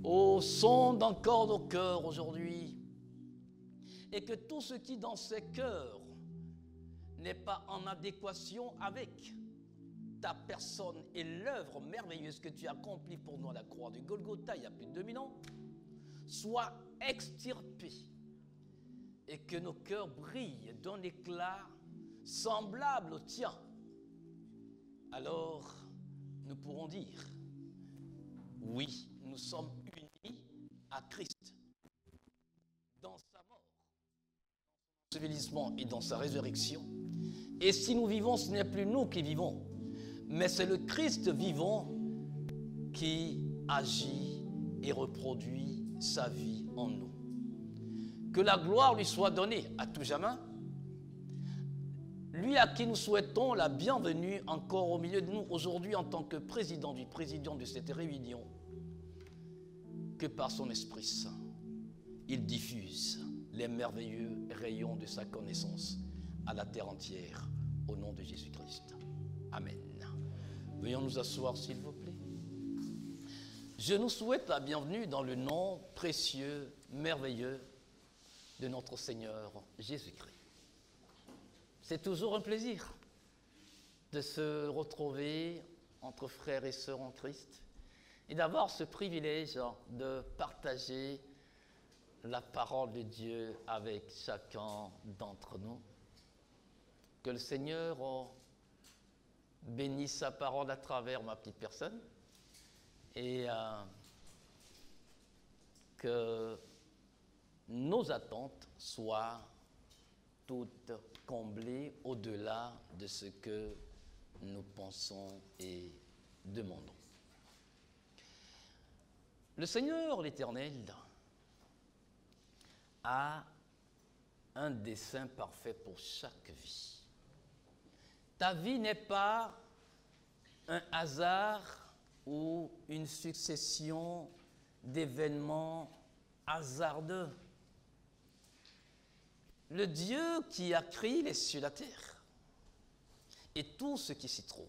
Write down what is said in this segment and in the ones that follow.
Ô, sonde encore nos cœurs aujourd'hui, et que tout ce qui dans ces cœurs n'est pas en adéquation avec ta personne et l'œuvre merveilleuse que tu as accomplie pour nous à la croix de Golgotha il y a plus de 2000 ans, soit extirpé et que nos cœurs brillent d'un éclat semblable au tien. Alors, nous pourrons dire, oui, nous sommes unis à Christ dans sa mort, dans son ensevelissement et dans sa résurrection. Et si nous vivons, ce n'est plus nous qui vivons, mais c'est le Christ vivant qui agit et reproduit sa vie en nous. Que la gloire lui soit donnée à tout jamais. Lui à qui nous souhaitons la bienvenue encore au milieu de nous aujourd'hui en tant que président de cette réunion, que par son Esprit Saint, il diffuse les merveilleux rayons de sa connaissance à la terre entière, au nom de Jésus-Christ. Amen. Veuillons nous asseoir, s'il vous plaît. Je nous souhaite la bienvenue dans le nom précieux, merveilleux de notre Seigneur Jésus-Christ. C'est toujours un plaisir de se retrouver entre frères et sœurs en Christ et d'avoir ce privilège de partager la parole de Dieu avec chacun d'entre nous. Que le Seigneur bénisse sa parole à travers ma petite personne et que nos attentes soient toutes comblées au-delà de ce que nous pensons et demandons. Le Seigneur, l'Éternel, a un dessein parfait pour chaque vie. Ta vie n'est pas un hasard ou une succession d'événements hasardeux. Le Dieu qui a créé les cieux et la terre et tout ce qui s'y trouve,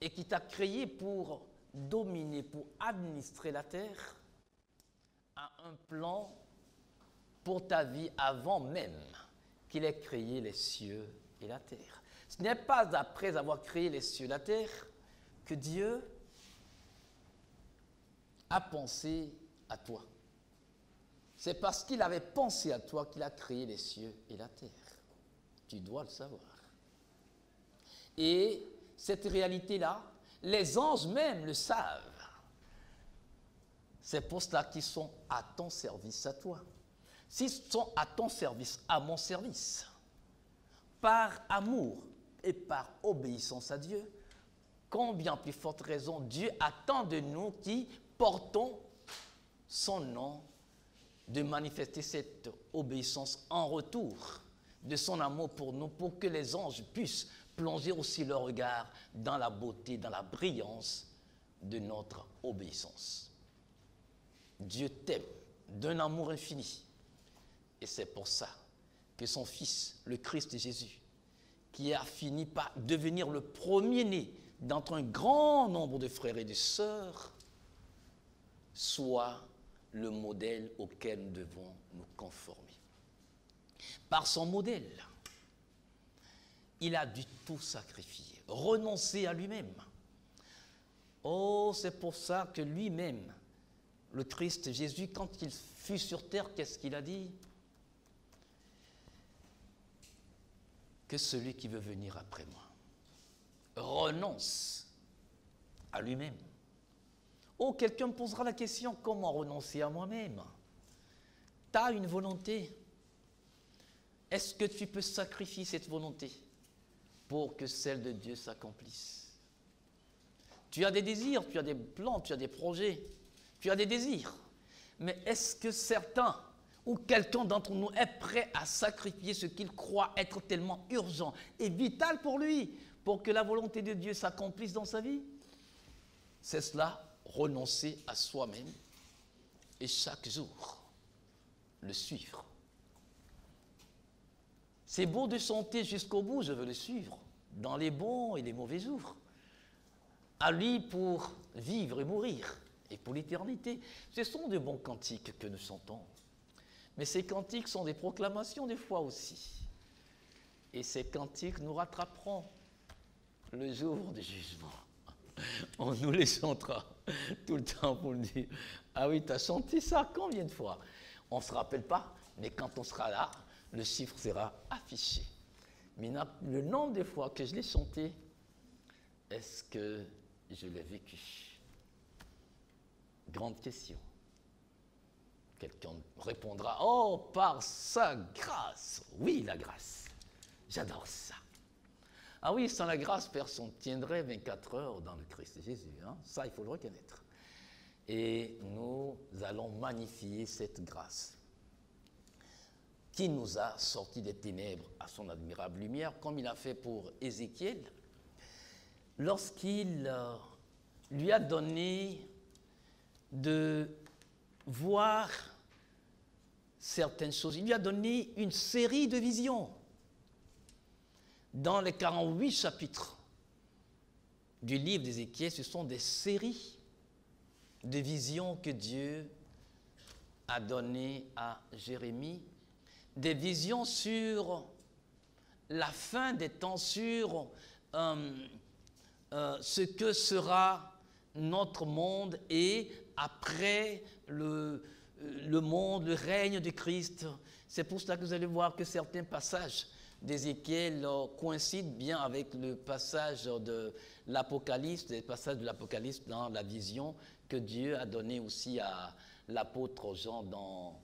et qui t'a créé pour dominer, pour administrer la terre, a un plan pour ta vie avant même qu'il ait créé les cieux et la terre. Ce n'est pas après avoir créé les cieux et la terre que Dieu a pensé à toi. C'est parce qu'il avait pensé à toi qu'il a créé les cieux et la terre. Tu dois le savoir. Et cette réalité-là, les anges même le savent. C'est pour cela qu'ils sont à ton service à toi. S'ils sont à ton service, à mon service, par amour et par obéissance à Dieu, combien plus forte raison Dieu attend de nous qui portons son nom, de manifester cette obéissance en retour de son amour pour nous, pour que les anges puissent plonger aussi leur regard dans la beauté, dans la brillance de notre obéissance. Dieu t'aime d'un amour infini. Et c'est pour ça que son Fils, le Christ Jésus, qui a fini par devenir le premier-né d'entre un grand nombre de frères et de sœurs, soit le modèle auquel nous devons nous conformer. Par son modèle, il a dû tout sacrifier, renoncer à lui-même. Oh, c'est pour ça que lui-même, le Christ Jésus, quand il fut sur terre, qu'est-ce qu'il a dit? Que celui qui veut venir après moi renonce à lui-même. Oh, quelqu'un me posera la question, comment renoncer à moi-même? Tu as une volonté. Est-ce que tu peux sacrifier cette volonté pour que celle de Dieu s'accomplisse? Tu as des désirs, tu as des plans, tu as des projets, tu as des désirs. Mais est-ce que certains ou quelqu'un d'entre nous est prêt à sacrifier ce qu'il croit être tellement urgent et vital pour lui, pour que la volonté de Dieu s'accomplisse dans sa vie? C'est cela, renoncer à soi-même et chaque jour le suivre. C'est beau de chanter jusqu'au bout, je veux le suivre, dans les bons et les mauvais jours. À lui pour vivre et mourir, et pour l'éternité. Ce sont de bons cantiques que nous chantons. Mais ces cantiques sont des proclamations des fois aussi. Et ces cantiques nous rattraperont le jour du jugement. On nous les chantera tout le temps pour nous dire « Ah oui, tu as chanté ça combien de fois ?» On ne se rappelle pas, mais quand on sera là, le chiffre sera affiché. Mais le nombre de fois que je l'ai chanté, est-ce que je l'ai vécu? Grande question. Quelqu'un répondra « Oh, par sa grâce !» Oui, la grâce. J'adore ça. Ah oui, sans la grâce, personne ne tiendrait 24 heures dans le Christ Jésus. Hein? Ça, il faut le reconnaître. Et nous allons magnifier cette grâce qui nous a sortis des ténèbres à son admirable lumière, comme il a fait pour Ézéchiel, lorsqu'il lui a donné de voir certaines choses. Il lui a donné une série de visions. Dans les 48 chapitres du livre d'Ézéchiel, ce sont des séries de visions que Dieu a données à Jérémie, des visions sur la fin des temps, sur ce que sera notre monde et après le monde, le règne de Christ. C'est pour cela que vous allez voir que certains passages d'Ézéchiel coïncident bien avec le passage de l'Apocalypse, les passages de l'Apocalypse dans la vision que Dieu a donnée aussi à l'apôtre Jean dans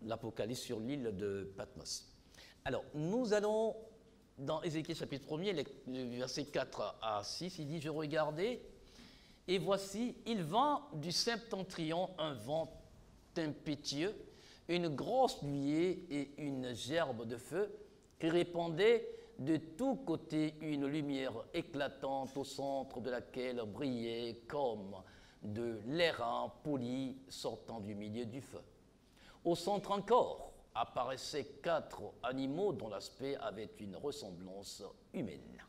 l'Apocalypse sur l'île de Patmos. Alors, nous allons dans Ézéchiel chapitre 1er, les versets 4 à 6, il dit « Je regardais, et voici, il vent du septentrion un vent impétueux, une grosse nuée et une gerbe de feu, qui répandait de tous côtés une lumière éclatante au centre de laquelle brillait comme de l'airain poli sortant du milieu du feu. Au centre encore apparaissaient 4 animaux dont l'aspect avait une ressemblance humaine.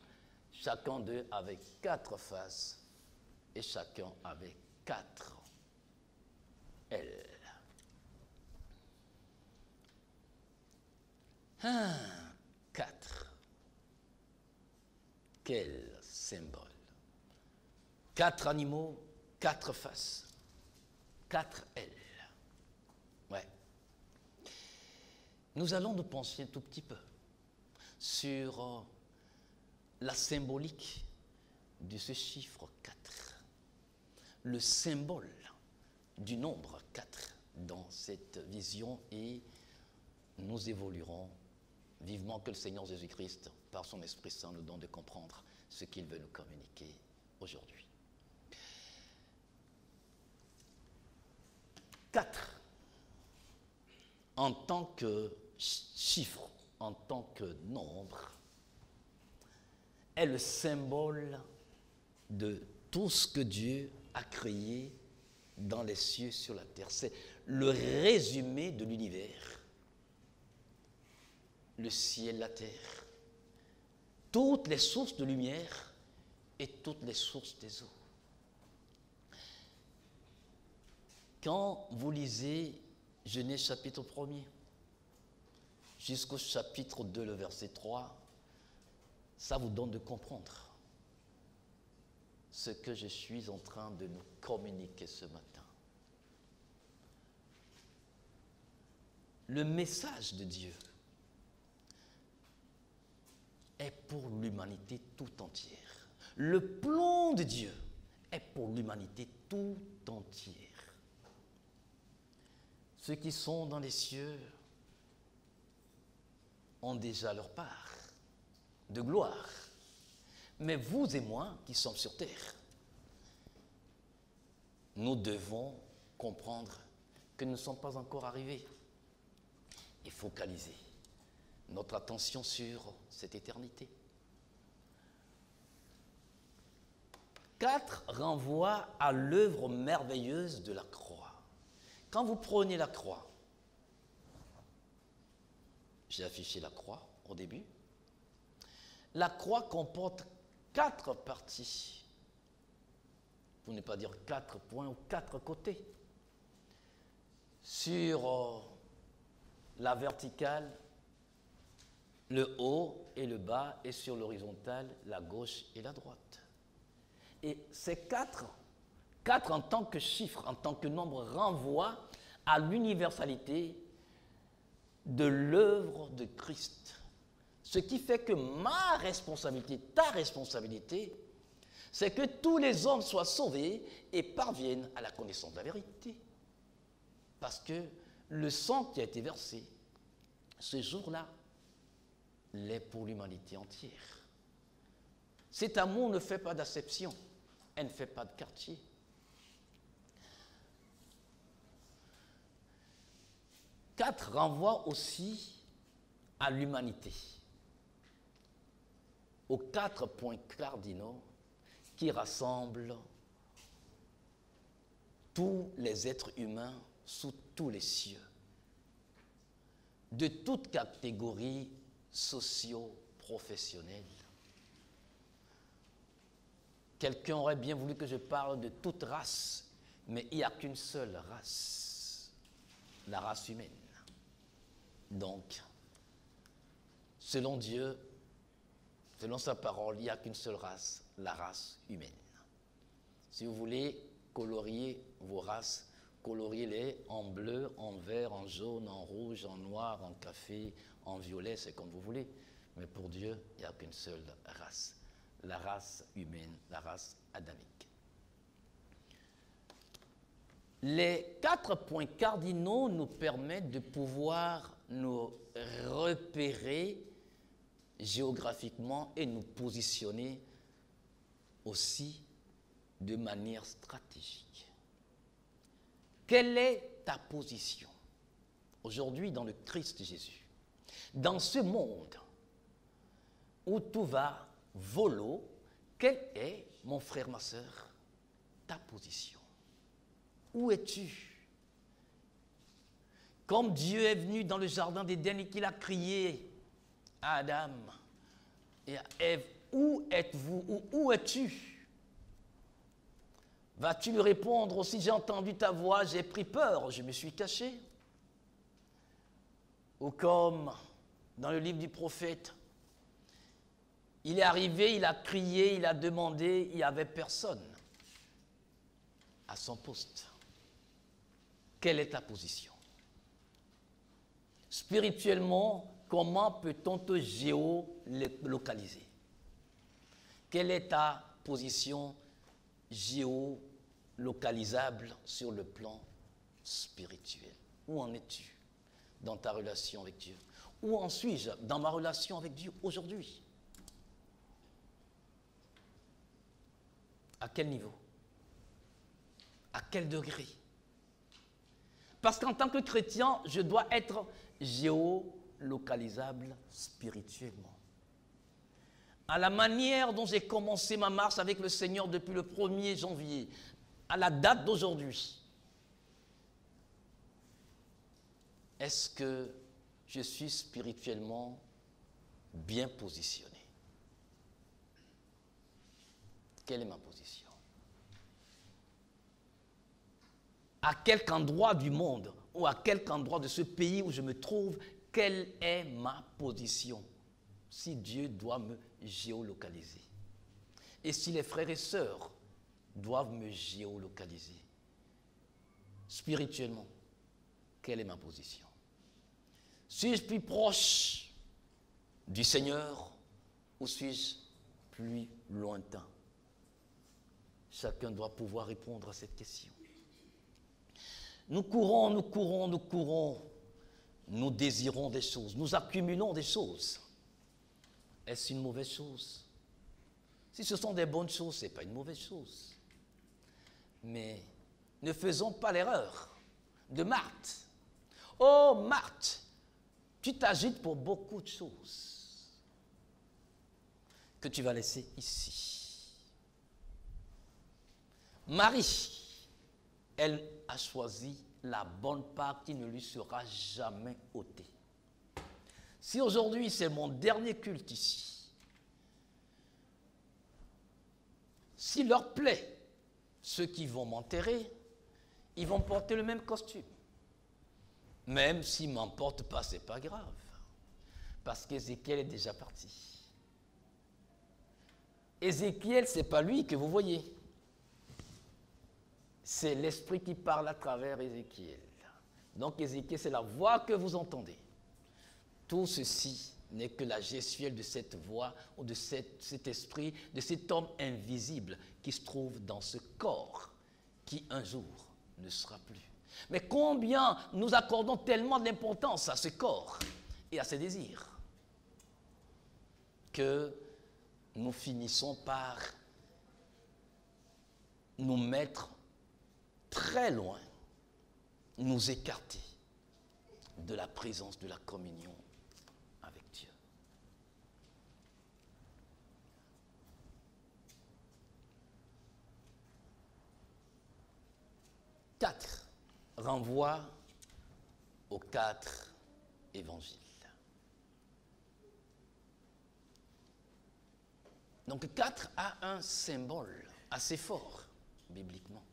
Chacun d'eux avait 4 faces et chacun avait 4 ailes. 4. Quel symbole. 4 animaux, 4 faces, 4 ailes. Ouais. Nous allons nous pencher un tout petit peu sur la symbolique de ce chiffre 4. Le symbole du nombre 4 dans cette vision, et nous évoluerons vivement que le Seigneur Jésus-Christ, par son Esprit Saint, nous donne de comprendre ce qu'il veut nous communiquer aujourd'hui. 4, en tant que chiffre, en tant que nombre, est le symbole de tout ce que Dieu a créé dans les cieux, sur la terre. C'est le résumé de l'univers. Le ciel, la terre, toutes les sources de lumière et toutes les sources des eaux. Quand vous lisez Genèse chapitre 1er jusqu'au chapitre 2, le verset 3, ça vous donne de comprendre ce que je suis en train de nous communiquer ce matin. Le message de Dieu est pour l'humanité tout entière. Le plan de Dieu est pour l'humanité tout entière. Ceux qui sont dans les cieux ont déjà leur part de gloire. Mais vous et moi qui sommes sur terre, nous devons comprendre que nous ne sommes pas encore arrivés et focaliser notre attention sur cette éternité. 4 renvoie à l'œuvre merveilleuse de la croix. Quand vous prenez la croix, j'ai affiché la croix au début, la croix comporte 4 parties. pour ne pas dire 4 points ou 4 côtés. Sur la verticale, le haut et le bas, et sur l'horizontale, la gauche et la droite. Et ces 4 en tant que chiffre, en tant que nombre, renvoient à l'universalité de l'œuvre de Christ. Ce qui fait que ma responsabilité, ta responsabilité, c'est que tous les hommes soient sauvés et parviennent à la connaissance de la vérité. Parce que le sang qui a été versé, ce jour-là, l'est pour l'humanité entière. Cet amour ne fait pas d'acception, elle ne fait pas de quartier. Quatre renvoie aussi à l'humanité, aux 4 points cardinaux qui rassemblent tous les êtres humains sous tous les cieux, de toutes catégories socio-professionnelles. Quelqu'un aurait bien voulu que je parle de toute race, mais il n'y a qu'une seule race, la race humaine. Donc, selon Dieu, selon sa parole, il n'y a qu'une seule race, la race humaine. Si vous voulez colorier vos races, coloriez-les en bleu, en vert, en jaune, en rouge, en noir, en café, en violet, c'est comme vous voulez. Mais pour Dieu, il n'y a qu'une seule race, la race humaine, la race adamique. Les 4 points cardinaux nous permettent de pouvoir nous repérer géographiquement et nous positionner aussi de manière stratégique. Quelle est ta position aujourd'hui dans le Christ Jésus? Dans ce monde où tout va volo, quelle est, mon frère, ma sœur, ta position? Où es-tu? Comme Dieu est venu dans le jardin d'Éden et qu'il a crié à Adam et à Ève, où êtes-vous ou où es-tu? Vas-tu lui répondre aussi, j'ai entendu ta voix, j'ai pris peur, je me suis caché? Ou comme dans le livre du prophète, il est arrivé, il a crié, il a demandé, il n'y avait personne à son poste. Quelle est ta position? Spirituellement, comment peut-on te géolocaliser? Quelle est ta position géolocalisable sur le plan spirituel? Où en es-tu dans ta relation avec Dieu? Où en suis-je dans ma relation avec Dieu aujourd'hui? À quel niveau? À quel degré? Parce qu'en tant que chrétien, je dois être géolocalisable spirituellement. À la manière dont j'ai commencé ma marche avec le Seigneur depuis le 1er janvier, à la date d'aujourd'hui, est-ce que je suis spirituellement bien positionné? Quelle est ma position? À quelque endroit du monde ou à quelque endroit de ce pays où je me trouve, quelle est ma position? Si Dieu doit me géolocaliser. Et si les frères et sœurs doivent me géolocaliser. Spirituellement, quelle est ma position? Suis-je plus proche du Seigneur ou suis-je plus lointain? Chacun doit pouvoir répondre à cette question. Nous courons, nous courons, nous courons. Nous désirons des choses, nous accumulons des choses. Est-ce une mauvaise chose? Si ce sont des bonnes choses, ce n'est pas une mauvaise chose. Mais ne faisons pas l'erreur de Marthe. Oh Marthe, tu t'agites pour beaucoup de choses que tu vas laisser ici. Marie, elle a choisi la bonne part qui ne lui sera jamais ôtée. Si aujourd'hui c'est mon dernier culte ici, s'il leur plaît, ceux qui vont m'enterrer, ils vont porter le même costume. Même s'ils ne m'en portent pas, ce n'est pas grave. Parce qu'Ézéchiel est déjà parti. Ézéchiel, ce n'est pas lui que vous voyez. C'est l'Esprit qui parle à travers Ézéchiel. Donc Ézéchiel, c'est la voix que vous entendez. Tout ceci n'est que la gestuelle de cette voix ou de cet esprit, de cet homme invisible qui se trouve dans ce corps qui un jour ne sera plus. Mais combien nous accordons tellement d'importance à ce corps et à ses désirs que nous finissons par nous mettre très loin, nous écarter de la présence, de la communion avec Dieu. Quatre renvoie aux 4 évangiles. Donc 4 a un symbole assez fort, bibliquement.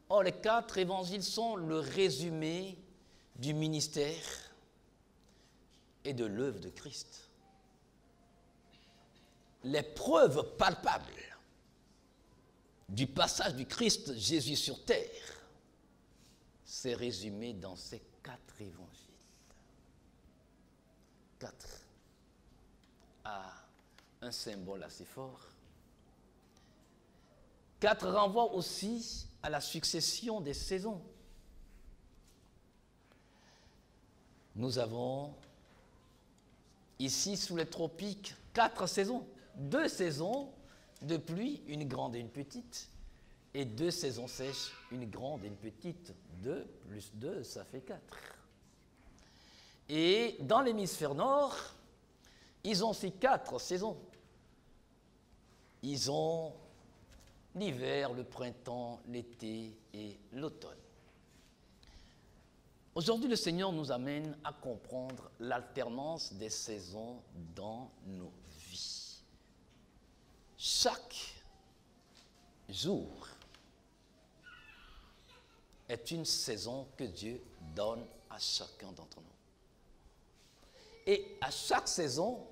Or, les 4 évangiles sont le résumé du ministère et de l'œuvre de Christ. Les preuves palpables du passage du Christ Jésus sur terre, c'est résumé dans ces 4 évangiles. 4 a un symbole assez fort. 4 renvoie aussi à la succession des saisons. Nous avons ici sous les tropiques 4 saisons. 2 saisons de pluie, une grande et une petite, et 2 saisons sèches, une grande et une petite. 2 plus 2, ça fait 4. Et dans l'hémisphère nord, ils ont aussi 4 saisons. Ils ont l'hiver, le printemps, l'été et l'automne. Aujourd'hui, le Seigneur nous amène à comprendre l'alternance des saisons dans nos vies. Chaque jour est une saison que Dieu donne à chacun d'entre nous. Et à chaque saison,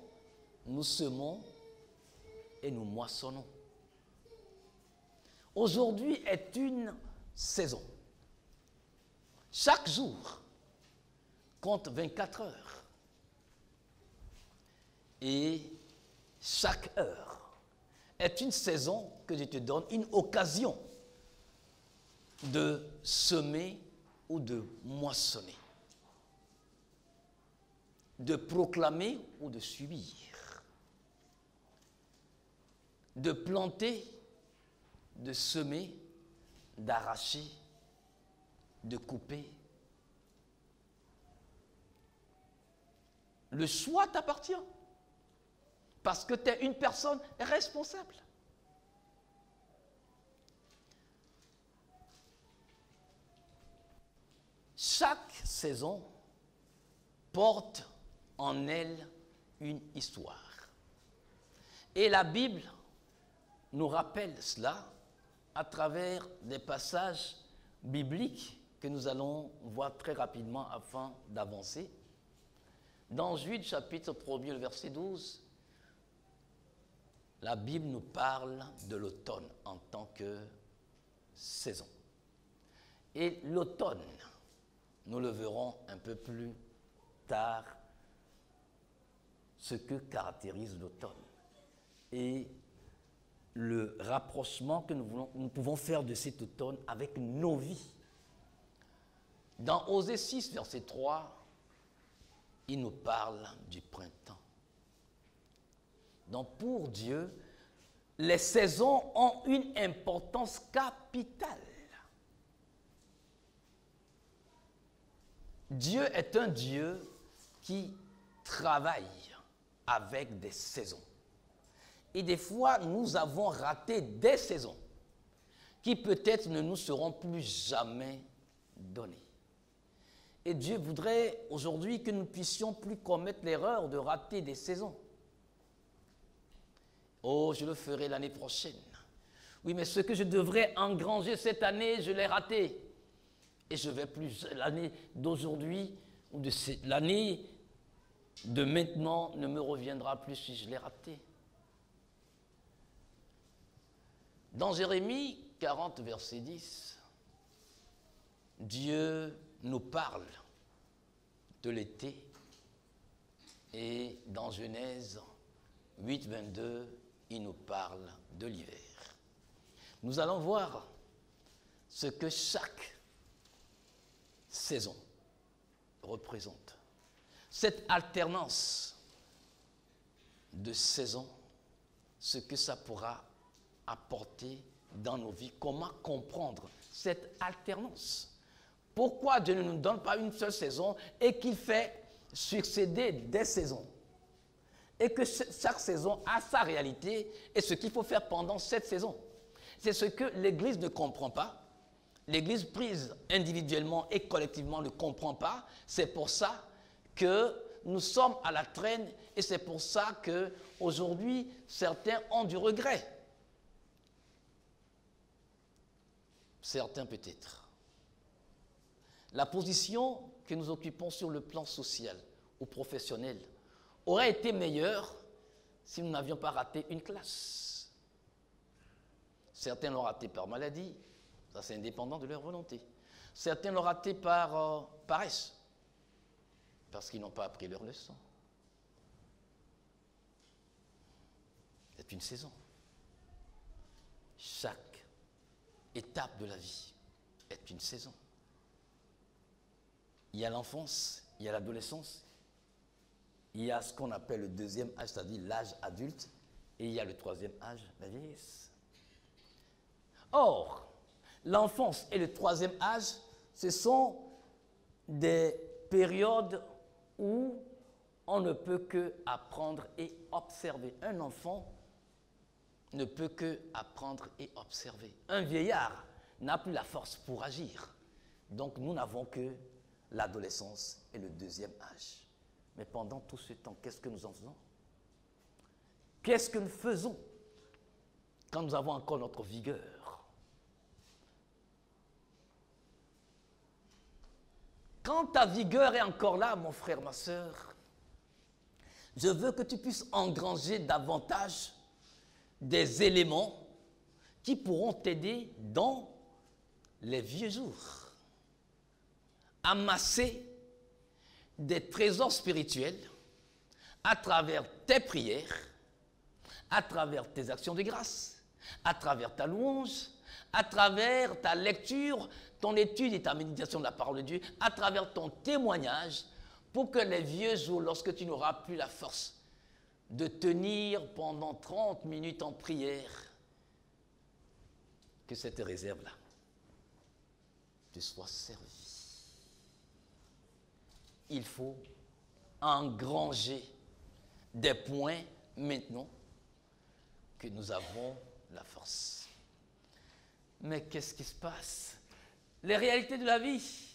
nous semons et nous moissonnons. Aujourd'hui est une saison. Chaque jour compte 24 heures. Et chaque heure est une saison que Dieu te donne, une occasion de semer ou de moissonner, de proclamer ou de subir, de planter, de semer, d'arracher, de couper. Le choix t'appartient parce que tu es une personne responsable. Chaque saison porte en elle une histoire. Et la Bible nous rappelle cela à travers des passages bibliques que nous allons voir très rapidement afin d'avancer. Dans Jude, chapitre 1er, le verset 12, la Bible nous parle de l'automne en tant que saison. Et l'automne, nous le verrons un peu plus tard, ce que caractérise l'automne. Et le rapprochement que nous pouvons faire de cet automne avec nos vies. Dans Osée 6, verset 3, il nous parle du printemps. Donc pour Dieu, les saisons ont une importance capitale. Dieu est un Dieu qui travaille avec des saisons. Et des fois, nous avons raté des saisons qui peut-être ne nous seront plus jamais données. Et Dieu voudrait aujourd'hui que nous puissions plus commettre l'erreur de rater des saisons. Oh, je le ferai l'année prochaine. Oui, mais ce que je devrais engranger cette année, je l'ai raté. Et je vais plus. L'année d'aujourd'hui, ou de l'année de maintenant, ne me reviendra plus si je l'ai raté. Dans Jérémie 40, verset 10, Dieu nous parle de l'été. Et dans Genèse 8, 22, il nous parle de l'hiver. Nous allons voir ce que chaque saison représente. Cette alternance de saisons, ce que ça pourra apporter dans nos vies, comment comprendre cette alternance. Pourquoi Dieu ne nous donne pas une seule saison et qu'il fait succéder des saisons? Et que chaque saison a sa réalité et ce qu'il faut faire pendant cette saison. C'est ce que l'Église ne comprend pas. L'Église prise individuellement et collectivement ne comprend pas. C'est pour ça que nous sommes à la traîne et c'est pour ça qu'aujourd'hui, certains ont du regret. Certains peut-être. La position que nous occupons sur le plan social ou professionnel aurait été meilleure si nous n'avions pas raté une classe. Certains l'ont raté par maladie, ça c'est indépendant de leur volonté. Certains l'ont raté par paresse, parce qu'ils n'ont pas appris leur leçon. C'est une saison. Chaque étape de la vie est une saison. Il y a l'enfance, il y a l'adolescence, il y a ce qu'on appelle le deuxième âge, c'est-à-dire l'âge adulte, et il y a le troisième âge, la vieillesse. Or, l'enfance et le troisième âge, ce sont des périodes où on ne peut que apprendre et observer. Un enfant ne peut que apprendre et observer. Un vieillard n'a plus la force pour agir. Donc nous n'avons que l'adolescence et le deuxième âge. Mais pendant tout ce temps, qu'est-ce que nous en faisons? Qu'est-ce que nous faisons quand nous avons encore notre vigueur? Quand ta vigueur est encore là, mon frère, ma soeur, je veux que tu puisses engranger davantage des éléments qui pourront t'aider dans les vieux jours. Amasser des trésors spirituels à travers tes prières, à travers tes actions de grâce, à travers ta louange, à travers ta lecture, ton étude et ta méditation de la parole de Dieu, à travers ton témoignage, pour que les vieux jours, lorsque tu n'auras plus la force de tenir pendant 30 minutes en prière, que cette réserve-là te soit servie. Il faut engranger des points maintenant que nous avons la force. Mais qu'est-ce qui se passe? Les réalités de la vie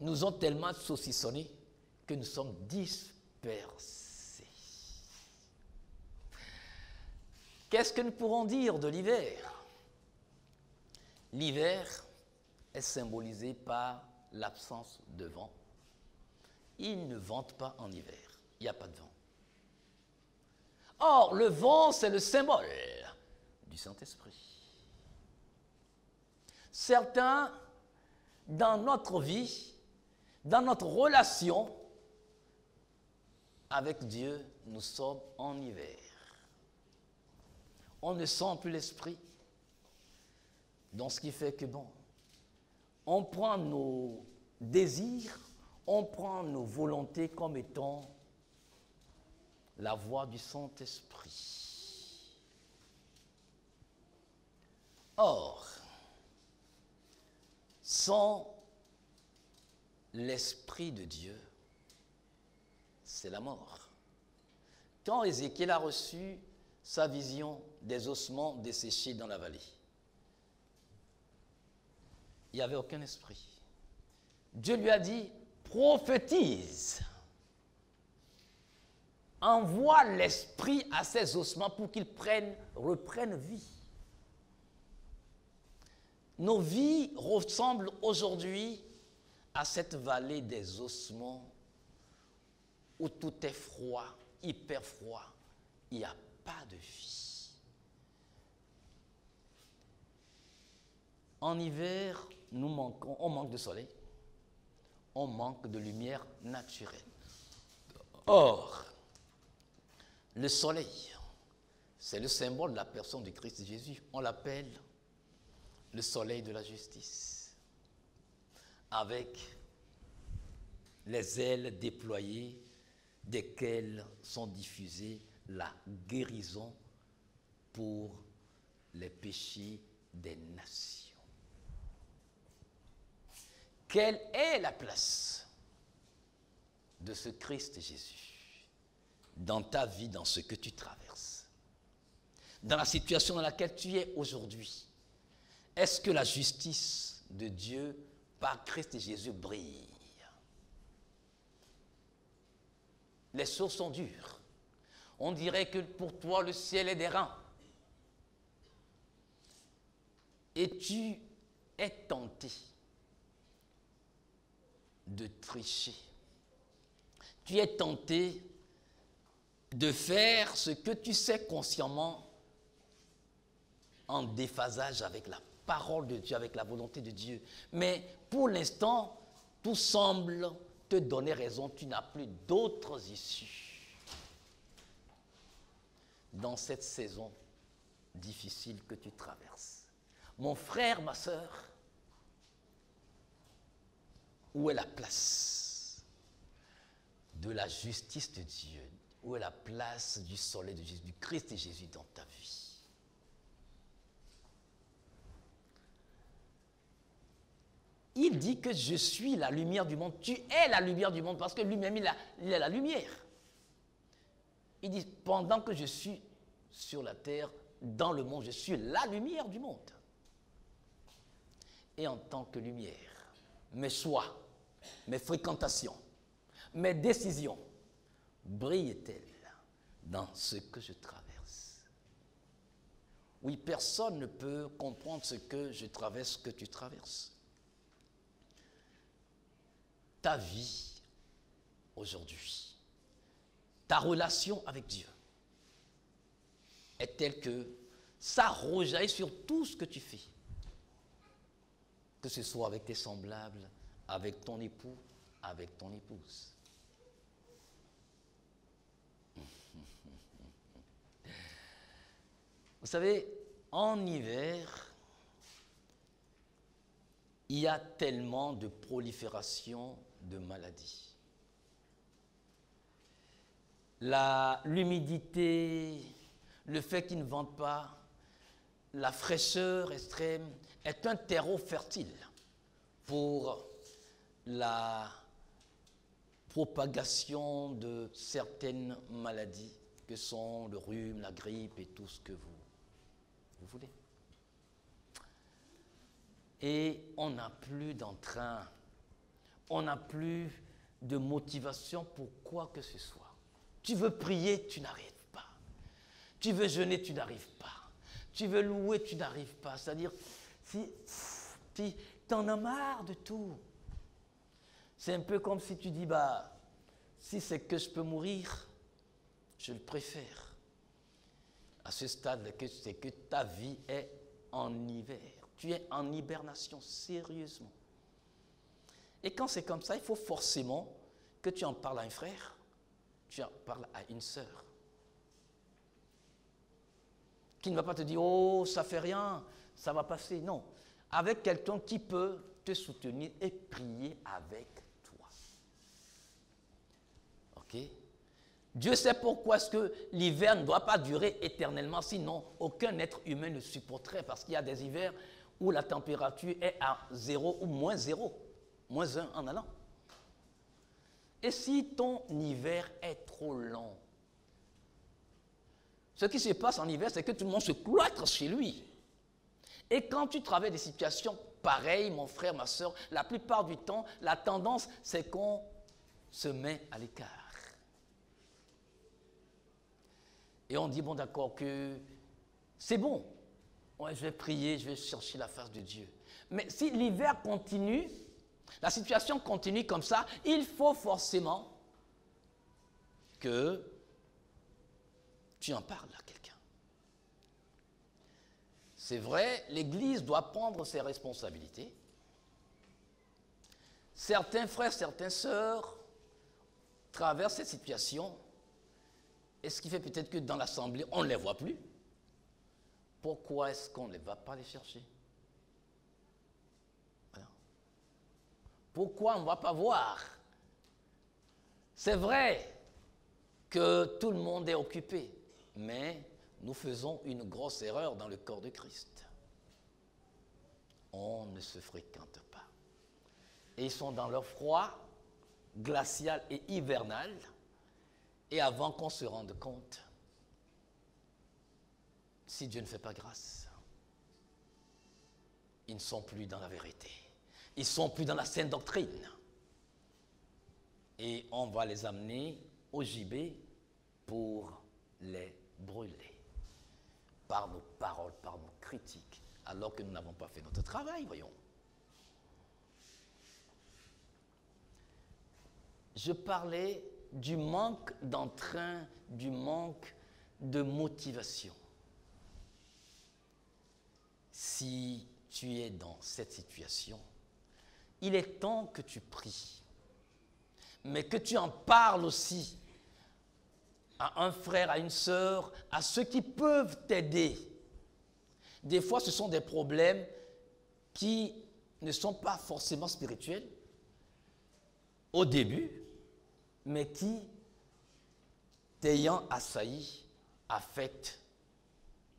nous ont tellement saucissonnés que nous sommes dispersés. Qu'est-ce que nous pourrons dire de l'hiver? L'hiver est symbolisé par l'absence de vent. Il ne vente pas en hiver. Il n'y a pas de vent. Or, le vent, c'est le symbole du Saint-Esprit. Certains, dans notre vie, dans notre relation avec Dieu, nous sommes en hiver. On ne sent plus l'Esprit. Donc, ce qui fait que, bon, on prend nos désirs, on prend nos volontés comme étant la voix du Saint-Esprit. Or, sans l'Esprit de Dieu, c'est la mort. Quand Ézéchiel a reçu sa vision des ossements desséchés dans la vallée, il n'y avait aucun esprit. Dieu lui a dit, prophétise. Envoie l'esprit à ces ossements pour qu'ils reprennent vie. Nos vies ressemblent aujourd'hui à cette vallée des ossements où tout est froid, hyper froid. Il n'y a pas de vie. En hiver, on manque de soleil, on manque de lumière naturelle. Or, le soleil, c'est le symbole de la personne du Christ Jésus. On l'appelle le soleil de la justice, avec les ailes déployées desquelles sont diffusées la guérison pour les péchés des nations. Quelle est la place de ce Christ Jésus dans ta vie, dans ce que tu traverses, dans la situation dans laquelle tu es aujourd'hui? Est-ce que la justice de Dieu par Christ Jésus brille? Les choses sont dures. On dirait que pour toi, le ciel est d'airain. Et tu es tenté de tricher. Tu es tenté de faire ce que tu sais consciemment en déphasage avec la parole de Dieu, avec la volonté de Dieu. Mais pour l'instant, tout semble te donner raison. Tu n'as plus d'autres issues dans cette saison difficile que tu traverses. Mon frère, ma sœur, où est la place de la justice de Dieu? Où est la place du soleil de Jésus, du Christ et Jésus dans ta vie? Il dit que je suis la lumière du monde. Tu es la lumière du monde parce que lui-même, il est la lumière. Il dit, pendant que je suis sur la terre, dans le monde, je suis la lumière du monde. Et en tant que lumière, mes choix, mes fréquentations, mes décisions brillent-elles dans ce que je traverse? Oui, personne ne peut comprendre ce que je traverse, ce que tu traverses. Ta vie aujourd'hui, ta relation avec Dieu est telle que ça rejaillit sur tout ce que tu fais. Que ce soit avec tes semblables, avec ton époux, avec ton épouse. Vous savez, en hiver, il y a tellement de prolifération de maladies. L'humidité, le fait qu'il ne vente pas, la fraîcheur extrême est un terreau fertile pour la propagation de certaines maladies que sont le rhume, la grippe et tout ce que vous voulez. Et on n'a plus d'entrain, on n'a plus de motivation pour quoi que ce soit. Tu veux prier, tu n'arrives pas. Tu veux jeûner, tu n'arrives pas. Tu veux louer, tu n'arrives pas. C'est-à-dire, si tu en as marre de tout. C'est un peu comme si tu dis, si c'est que je peux mourir, je le préfère. À ce stade, c'est que ta vie est en hiver. Tu es en hibernation, sérieusement. Et quand c'est comme ça, il faut forcément que tu en parles à un frère, tu en parles à une sœur. Qui ne va pas te dire, oh, ça fait rien, ça va passer. Non. Avec quelqu'un qui peut te soutenir et prier avec toi. Ok? Dieu sait pourquoi est-ce que l'hiver ne doit pas durer éternellement, sinon aucun être humain ne supporterait, parce qu'il y a des hivers où la température est à 0 ou moins 0, moins 1 en allant. Et si ton hiver est trop long, ce qui se passe en hiver, c'est que tout le monde se cloître chez lui. Et quand tu traverses des situations pareilles, mon frère, ma soeur, la plupart du temps, la tendance, c'est qu'on se met à l'écart. Et on dit, d'accord, que c'est bon. Ouais, je vais prier, je vais chercher la face de Dieu. Mais si l'hiver continue, la situation continue comme ça, il faut forcément que tu en parles à quelqu'un. C'est vrai, l'Église doit prendre ses responsabilités. Certains frères, certaines sœurs traversent cette situation, et ce qui fait peut-être que dans l'assemblée, on ne les voit plus. Pourquoi est-ce qu'on ne va pas les chercher? Voilà. Pourquoi on ne va pas voir? C'est vrai que tout le monde est occupé, mais nous faisons une grosse erreur dans le corps de Christ. On ne se fréquente pas. Et ils sont dans leur froid glacial et hivernal, et avant qu'on se rende compte, si Dieu ne fait pas grâce, ils ne sont plus dans la vérité. Ils ne sont plus dans la sainte doctrine. Et on va les amener au gibet pour les brûler. Par nos paroles, par nos critiques, alors que nous n'avons pas fait notre travail, voyons. Je parlais du manque d'entrain, du manque de motivation. Si tu es dans cette situation, il est temps que tu pries, mais que tu en parles aussi à un frère, à une sœur, à ceux qui peuvent t'aider. Des fois, ce sont des problèmes qui ne sont pas forcément spirituels au début, mais qui, t'ayant assailli, affectent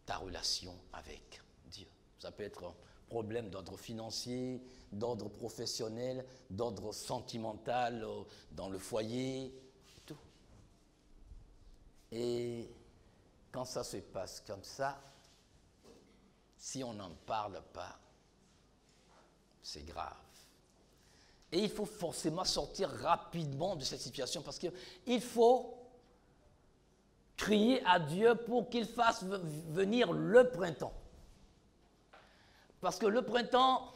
ta relation avec Dieu. Ça peut être un problème d'ordre financier, d'ordre professionnel, d'ordre sentimental dans le foyer, tout. Et quand ça se passe comme ça, si on n'en parle pas, c'est grave. Et il faut forcément sortir rapidement de cette situation parce qu'il faut crier à Dieu pour qu'il fasse venir le printemps. Parce que le printemps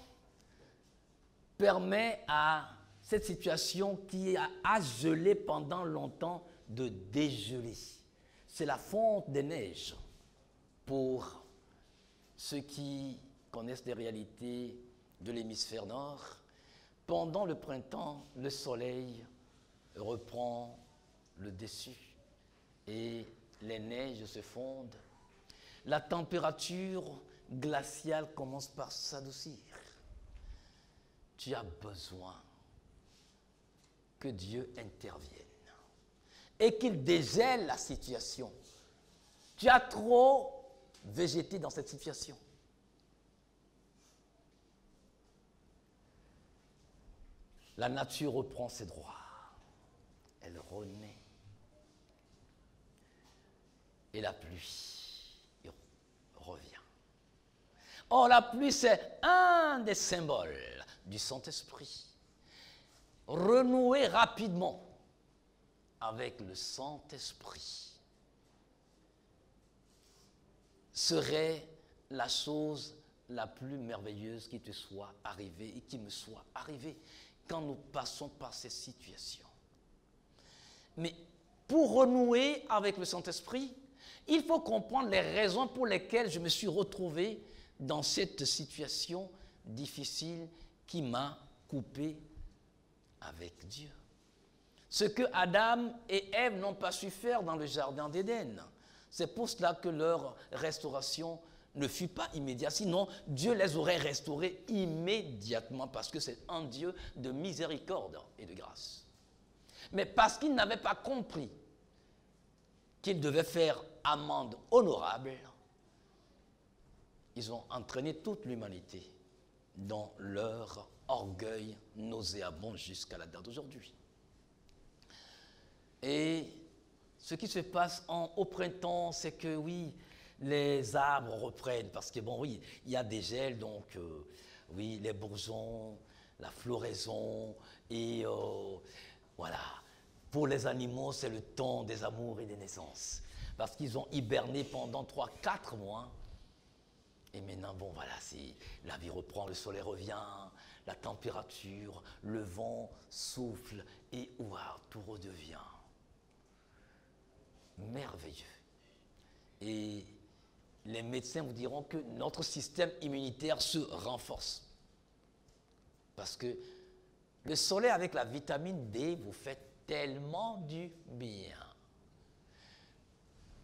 permet à cette situation qui a gelé pendant longtemps de dégeler. C'est la fonte des neiges pour ceux qui connaissent les réalités de l'hémisphère nord. Pendant le printemps, le soleil reprend le dessus et les neiges se fondent. La température glaciale commence par s'adoucir. Tu as besoin que Dieu intervienne et qu'il dégèle la situation. Tu as trop végété dans cette situation. La nature reprend ses droits. Elle renaît. Et la pluie revient. Or, la pluie, c'est un des symboles du Saint-Esprit. Renouer rapidement avec le Saint-Esprit serait la chose la plus merveilleuse qui te soit arrivée et qui me soit arrivée quand nous passons par ces situations. Mais pour renouer avec le Saint-Esprit, il faut comprendre les raisons pour lesquelles je me suis retrouvé dans cette situation difficile qui m'a coupé avec Dieu. Ce que Adam et Ève n'ont pas su faire dans le jardin d'Éden. C'est pour cela que leur restauration ne fut pas immédiate. Sinon, Dieu les aurait restaurés immédiatement parce que c'est un Dieu de miséricorde et de grâce. Mais parce qu'ils n'avaient pas compris qu'ils devaient faire amende honorable, ils ont entraîné toute l'humanité dans leur orgueil nauséabond jusqu'à la date d'aujourd'hui. Et ce qui se passe au printemps, c'est que oui, les arbres reprennent, parce que bon, oui, il y a des gels, donc oui, les bourgeons, la floraison, et voilà. Pour les animaux, c'est le temps des amours et des naissances, parce qu'ils ont hiberné pendant 3-4 mois, Et maintenant, bon, voilà, la vie reprend, le soleil revient, la température, le vent souffle, et waouh, tout redevient merveilleux. Et les médecins vous diront que notre système immunitaire se renforce. Parce que le soleil avec la vitamine D vous fait tellement du bien.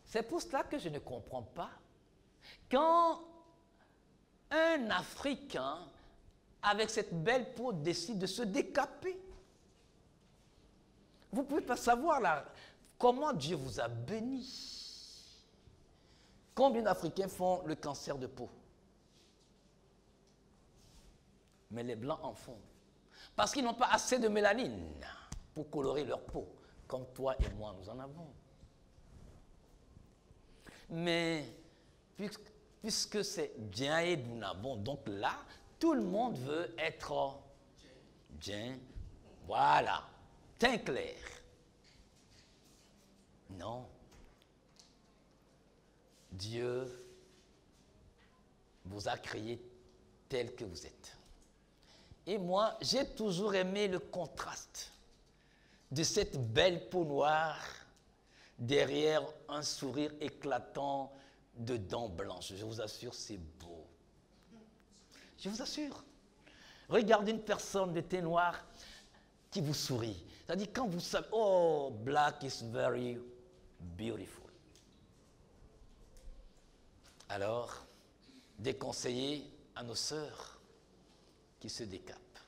C'est pour cela que je ne comprends pas quand un Africain avec cette belle peau décide de se décaper. Vous ne pouvez pas savoir là, comment Dieu vous a béni. Combien d'Africains font le cancer de peau? Mais les Blancs en font. Parce qu'ils n'ont pas assez de mélanine pour colorer leur peau, comme toi et moi nous en avons. Mais puisque c'est bien et nous n'avons, donc là, tout le monde veut être bien. Voilà, teint clair. Non. Dieu vous a créé tel que vous êtes. Et moi, j'ai toujours aimé le contraste de cette belle peau noire derrière un sourire éclatant de dents blanches. Je vous assure, c'est beau. Je vous assure. Regardez une personne de teint noir qui vous sourit. C'est-à-dire quand vous savez, oh, black is very beautiful. Alors, déconseillez à nos sœurs qui se décapent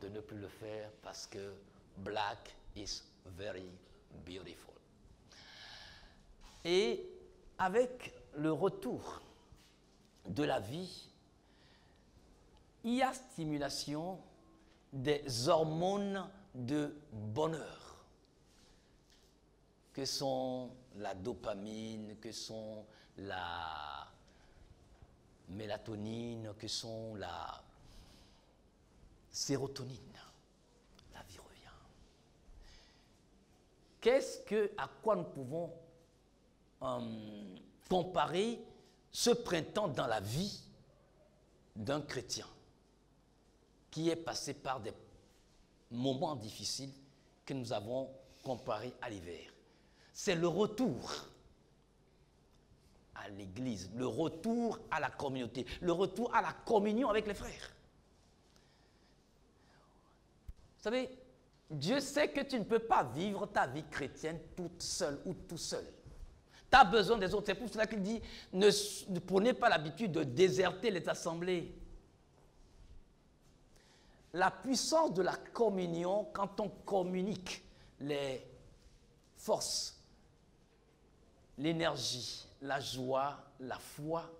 de ne plus le faire parce que black is very beautiful. Et avec le retour de la vie, il y a stimulation des hormones de bonheur, que sont la dopamine, que sont la mélatonine, que sont la sérotonine. La vie revient. À quoi nous pouvons comparer ce printemps dans la vie d'un chrétien qui est passé par des moments difficiles que nous avons comparés à l'hiver? C'est le retour à l'église, le retour à la communauté, le retour à la communion avec les frères. Vous savez, Dieu sait que tu ne peux pas vivre ta vie chrétienne toute seule ou tout seul. Tu as besoin des autres. C'est pour cela qu'il dit, ne prenez pas l'habitude de déserter les assemblées. La puissance de la communion, quand on communique les forces, l'énergie, la joie, la foi,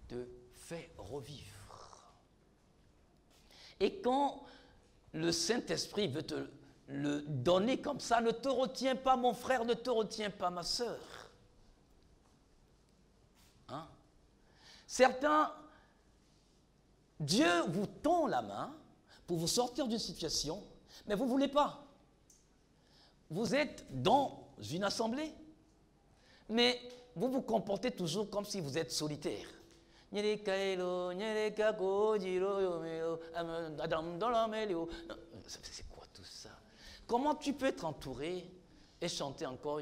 te fait revivre. Et quand le Saint-Esprit veut te le donner comme ça, ne te retiens pas, mon frère, ne te retiens pas, ma sœur. Hein? Certains, Dieu vous tend la main pour vous sortir d'une situation, mais vous ne voulez pas. Vous êtes dans une assemblée, mais vous vous comportez toujours comme si vous êtes solitaire. C'est quoi tout ça? Comment tu peux être entouré et chanter encore?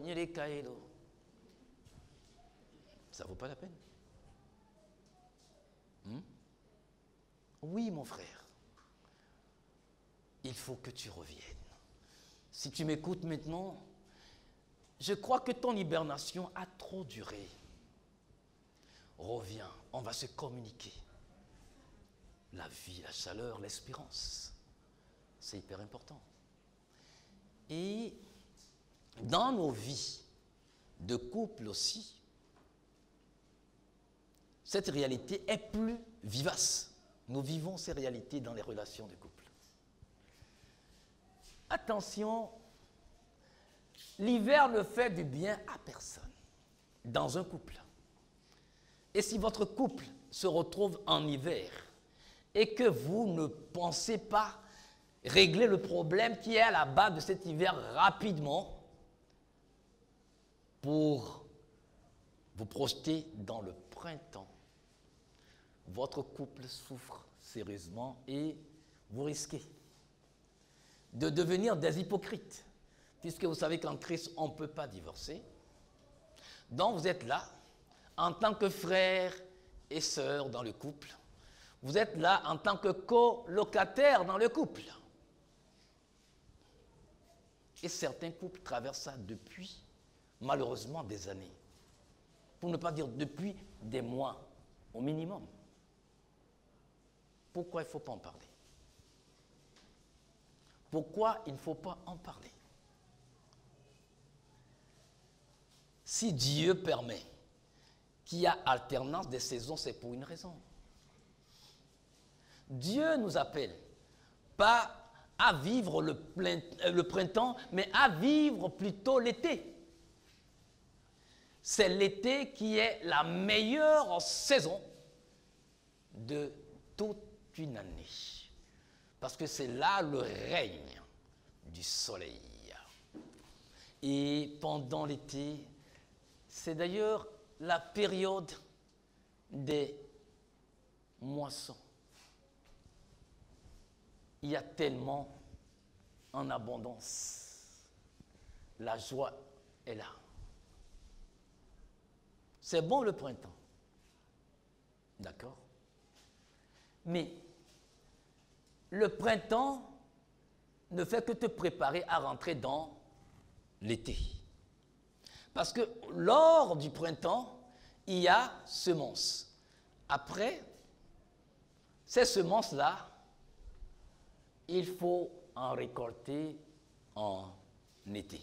Ça ne vaut pas la peine. Oui, mon frère. Il faut que tu reviennes. Si tu m'écoutes maintenant, je crois que ton hibernation a trop duré. Reviens, on va se communiquer. La vie, la chaleur, l'espérance. C'est hyper important. Et dans nos vies de couple aussi, cette réalité est plus vivace. Nous vivons ces réalités dans les relations de couple. Attention, l'hiver ne fait du bien à personne dans un couple. Et si votre couple se retrouve en hiver et que vous ne pensez pas régler le problème qui est à la base de cet hiver rapidement pour vous projeter dans le printemps, votre couple souffre sérieusement et vous risquez de devenir des hypocrites, puisque vous savez qu'en Christ, on ne peut pas divorcer. Donc vous êtes là, en tant que frère et sœur dans le couple. Vous êtes là en tant que colocataire dans le couple. Et certains couples traversent ça depuis, malheureusement, des années. Pour ne pas dire depuis des mois, au minimum. Pourquoi il ne faut pas en parler? Pourquoi il ne faut pas en parler? Si Dieu permet qu'il y a alternance des saisons, c'est pour une raison. Dieu nous appelle pas à vivre le printemps, mais à vivre plutôt l'été. C'est l'été qui est la meilleure saison de toute une année. Parce que c'est là le règne du soleil. Et pendant l'été, c'est d'ailleurs la période des moissons. Il y a tellement en abondance. La joie est là. C'est bon le printemps. D'accord? Mais le printemps ne fait que te préparer à rentrer dans l'été. Parce que lors du printemps, il y a semences. Après, ces semences-là, il faut en récolter en été.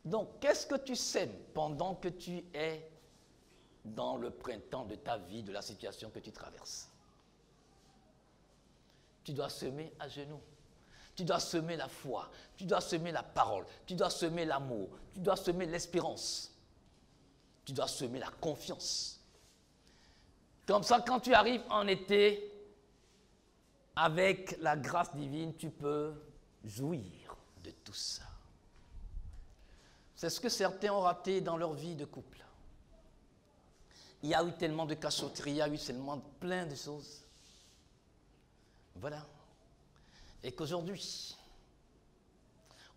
Donc, qu'est-ce que tu sèmes pendant que tu es dans le printemps de ta vie, de la situation que tu traverses? Tu dois semer à genoux. Tu dois semer la foi. Tu dois semer la parole. Tu dois semer l'amour. Tu dois semer l'espérance. Tu dois semer la confiance. Comme ça, quand tu arrives en été, avec la grâce divine, tu peux jouir de tout ça. C'est ce que certains ont raté dans leur vie de couple. Il y a eu tellement de cachotteries, il y a eu tellement plein de choses. Voilà. Et qu'aujourd'hui,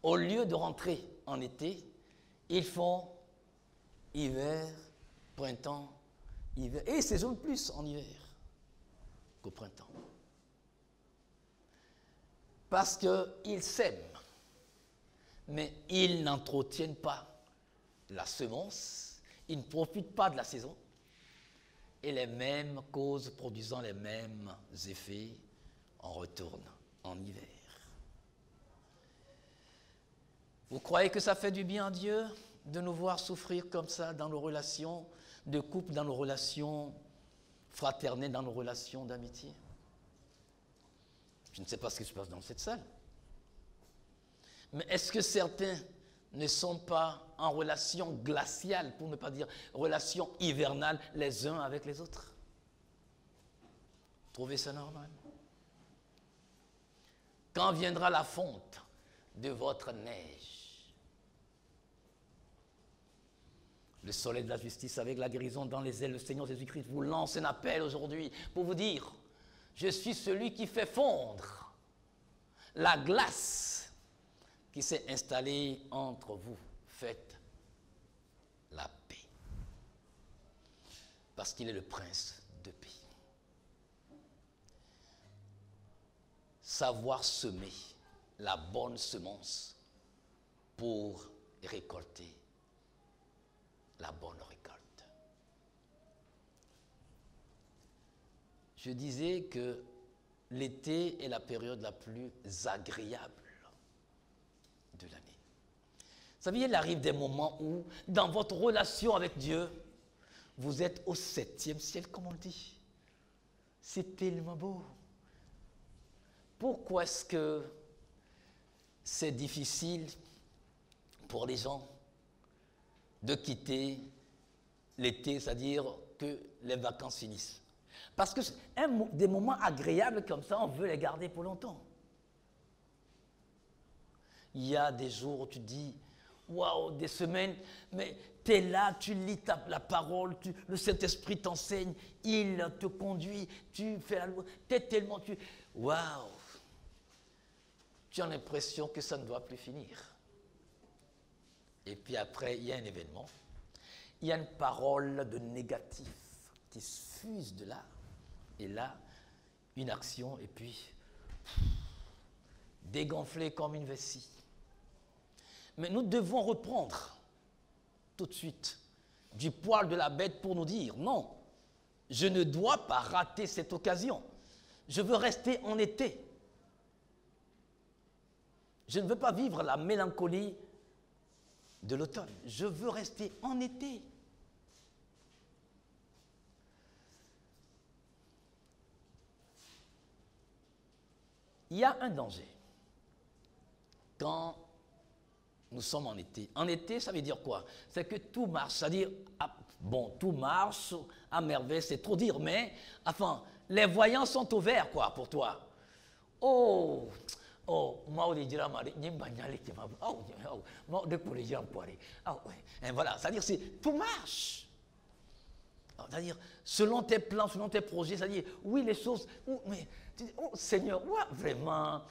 au lieu de rentrer en été, ils font hiver, printemps, hiver. Et ils séjournent plus en hiver qu'au printemps. Parce qu'ils sèment, mais ils n'entretiennent pas la semence, ils ne profitent pas de la saison, et les mêmes causes produisant les mêmes effets en retournent en hiver. Vous croyez que ça fait du bien à Dieu de nous voir souffrir comme ça dans nos relations de couple, dans nos relations fraternelles, dans nos relations d'amitié? Je ne sais pas ce qui se passe dans cette salle. Mais est-ce que certains ne sont pas en relation glaciale, pour ne pas dire relation hivernale, les uns avec les autres? Trouvez ça normal? Quand viendra la fonte de votre neige? Le soleil de la justice avec la guérison dans les ailes, le Seigneur Jésus-Christ vous lance un appel aujourd'hui pour vous dire: je suis celui qui fait fondre la glace qui s'est installée entre vous. Faites la paix. Parce qu'il est le prince de paix. Savoir semer la bonne semence pour récolter la bonne récolte. Je disais que l'été est la période la plus agréable de l'année. Vous savez, il arrive des moments où, dans votre relation avec Dieu, vous êtes au 7e ciel, comme on le dit. C'est tellement beau. Pourquoi est-ce que c'est difficile pour les gens de quitter l'été, c'est-à-dire que les vacances finissent? Parce que des moments agréables comme ça, on veut les garder pour longtemps. Il y a des jours où tu dis: waouh, des semaines, mais tu es là, tu lis la parole, le Saint-Esprit t'enseigne, il te conduit, tu fais la loi, tu es tellement, waouh, tu as l'impression que ça ne doit plus finir. Et puis après, il y a un événement, il y a une parole de négatif qui fuse de là, et là, une action, et puis dégonflé comme une vessie. Mais nous devons reprendre tout de suite du poil de la bête pour nous dire, non, je ne dois pas rater cette occasion. Je veux rester en été. Je ne veux pas vivre la mélancolie de l'automne. Je veux rester en été. Il y a un danger quand nous sommes en été. En été, ça veut dire quoi? C'est que tout marche. C'est-à-dire, bon, tout marche à merveille, c'est trop dire, mais, enfin, les voyants sont au vert, quoi, pour toi. Oh, moi, je dirais, voilà, c'est-à-dire, tout marche. C'est-à-dire, selon tes plans, selon tes projets, c'est-à-dire, oui, les choses, mais, oh Seigneur, ouais, vraiment,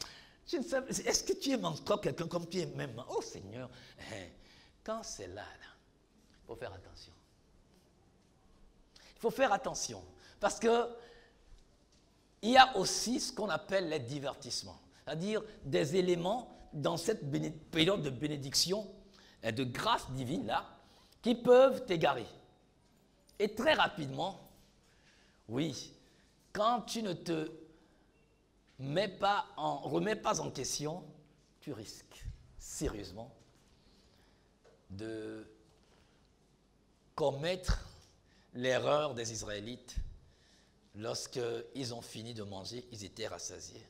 est-ce que tu aimes encore quelqu'un comme tu aimes même? Oh Seigneur, quand c'est là, il faut faire attention. Il faut faire attention, parce que il y a aussi ce qu'on appelle les divertissements, c'est-à-dire des éléments dans cette période de bénédiction et de grâce divine là, qui peuvent t'égarer. Et très rapidement, oui, quand tu ne te remets pas en question, tu risques sérieusement de commettre l'erreur des Israélites. Lorsqu'ils ont fini de manger, ils étaient rassasiés.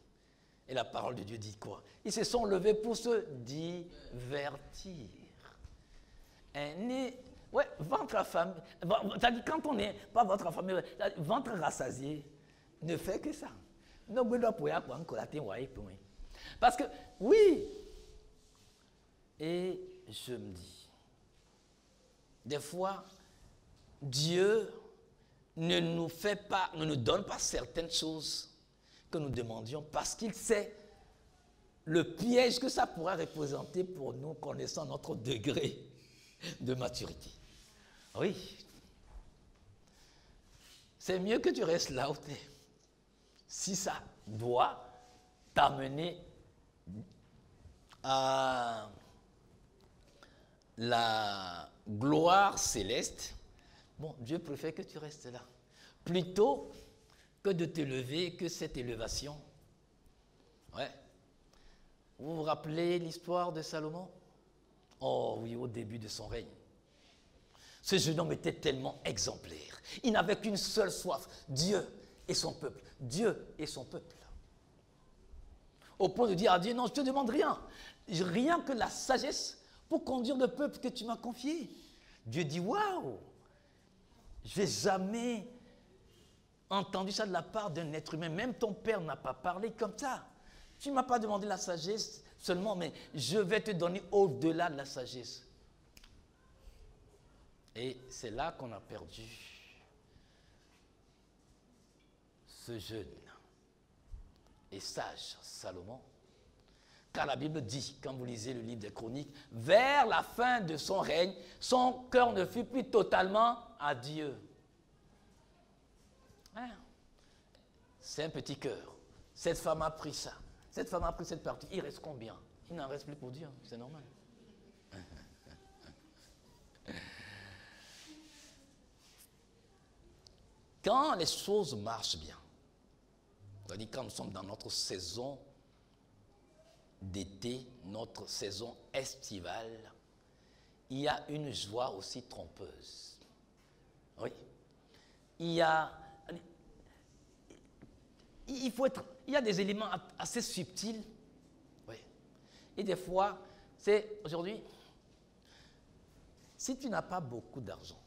Et la parole de Dieu dit quoi? Ils se sont levés pour se divertir. Ouais, ventre famille, quand on n'est pas votre famille, ventre rassasié ne fait que ça. Parce que, oui, et je me dis, des fois, Dieu ne nous donne pas certaines choses que nous demandions parce qu'il sait le piège que ça pourrait représenter pour nous connaissant notre degré de maturité. Oui. C'est mieux que tu restes là où tu es. Si ça doit t'amener à la gloire céleste, bon, Dieu préfère que tu restes là. Plutôt que de te lever, que cette élévation. Ouais. Vous vous rappelez l'histoire de Salomon? Oh oui, au début de son règne. Ce jeune homme était tellement exemplaire. Il n'avait qu'une seule soif, Dieu et son peuple. Dieu et son peuple. Au point de dire à Dieu, non, je ne te demande rien. Rien que la sagesse pour conduire le peuple que tu m'as confié. Dieu dit, waouh, je n'ai jamais entendu ça de la part d'un être humain. Même ton père n'a pas parlé comme ça. Tu ne m'as pas demandé la sagesse seulement, mais je vais te donner au-delà de la sagesse. Et c'est là qu'on a perdu ce jeune et sage Salomon. Car la Bible dit, quand vous lisez le livre des Chroniques, vers la fin de son règne, son cœur ne fut plus totalement à Dieu. Hein? C'est un petit cœur. Cette femme a pris ça. Cette femme a pris cette partie. Il reste combien? Il n'en reste plus pour Dieu. C'est normal. Quand les choses marchent bien, c'est-à-dire quand nous sommes dans notre saison d'été, notre saison estivale, il y a une joie aussi trompeuse. Oui. Il y a des éléments assez subtils. Oui. Et des fois, c'est aujourd'hui, si tu n'as pas beaucoup d'argent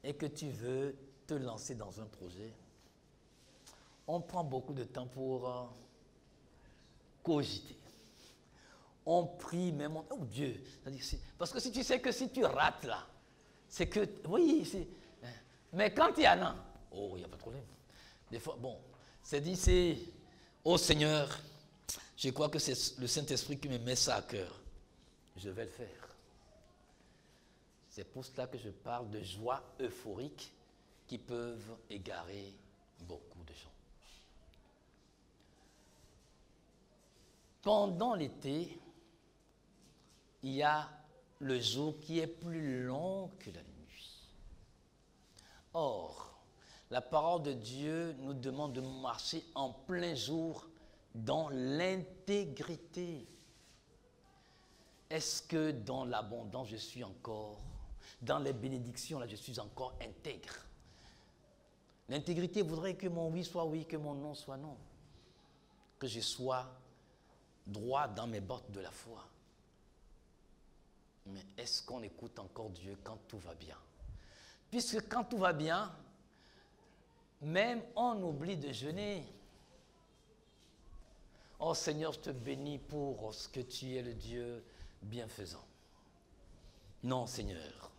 et que tu veux te lancer dans un projet, on prend beaucoup de temps pour cogiter. On prie, même on... Oh Dieu. Parce que si tu sais que si tu rates là, c'est que... Oui, c'est... Mais quand il y en a... Oh, il n'y a pas de problème. Des fois, bon, c'est dit, c'est... Oh Seigneur, je crois que c'est le Saint-Esprit qui me met ça à cœur. Je vais le faire. C'est pour cela que je parle de joie euphorique qui peuvent égarer beaucoup de gens. Pendant l'été, il y a le jour qui est plus long que la nuit. Or, la parole de Dieu nous demande de marcher en plein jour dans l'intégrité. Est-ce que dans l'abondance, je suis encore, dans les bénédictions, là, je suis encore intègre? L'intégrité voudrait que mon oui soit oui, que mon non soit non. Que je sois droit dans mes bottes de la foi. Mais est-ce qu'on écoute encore Dieu quand tout va bien? Puisque quand tout va bien, même on oublie de jeûner. Oh Seigneur, je te bénis pour ce que tu es le Dieu bienfaisant. Non Seigneur,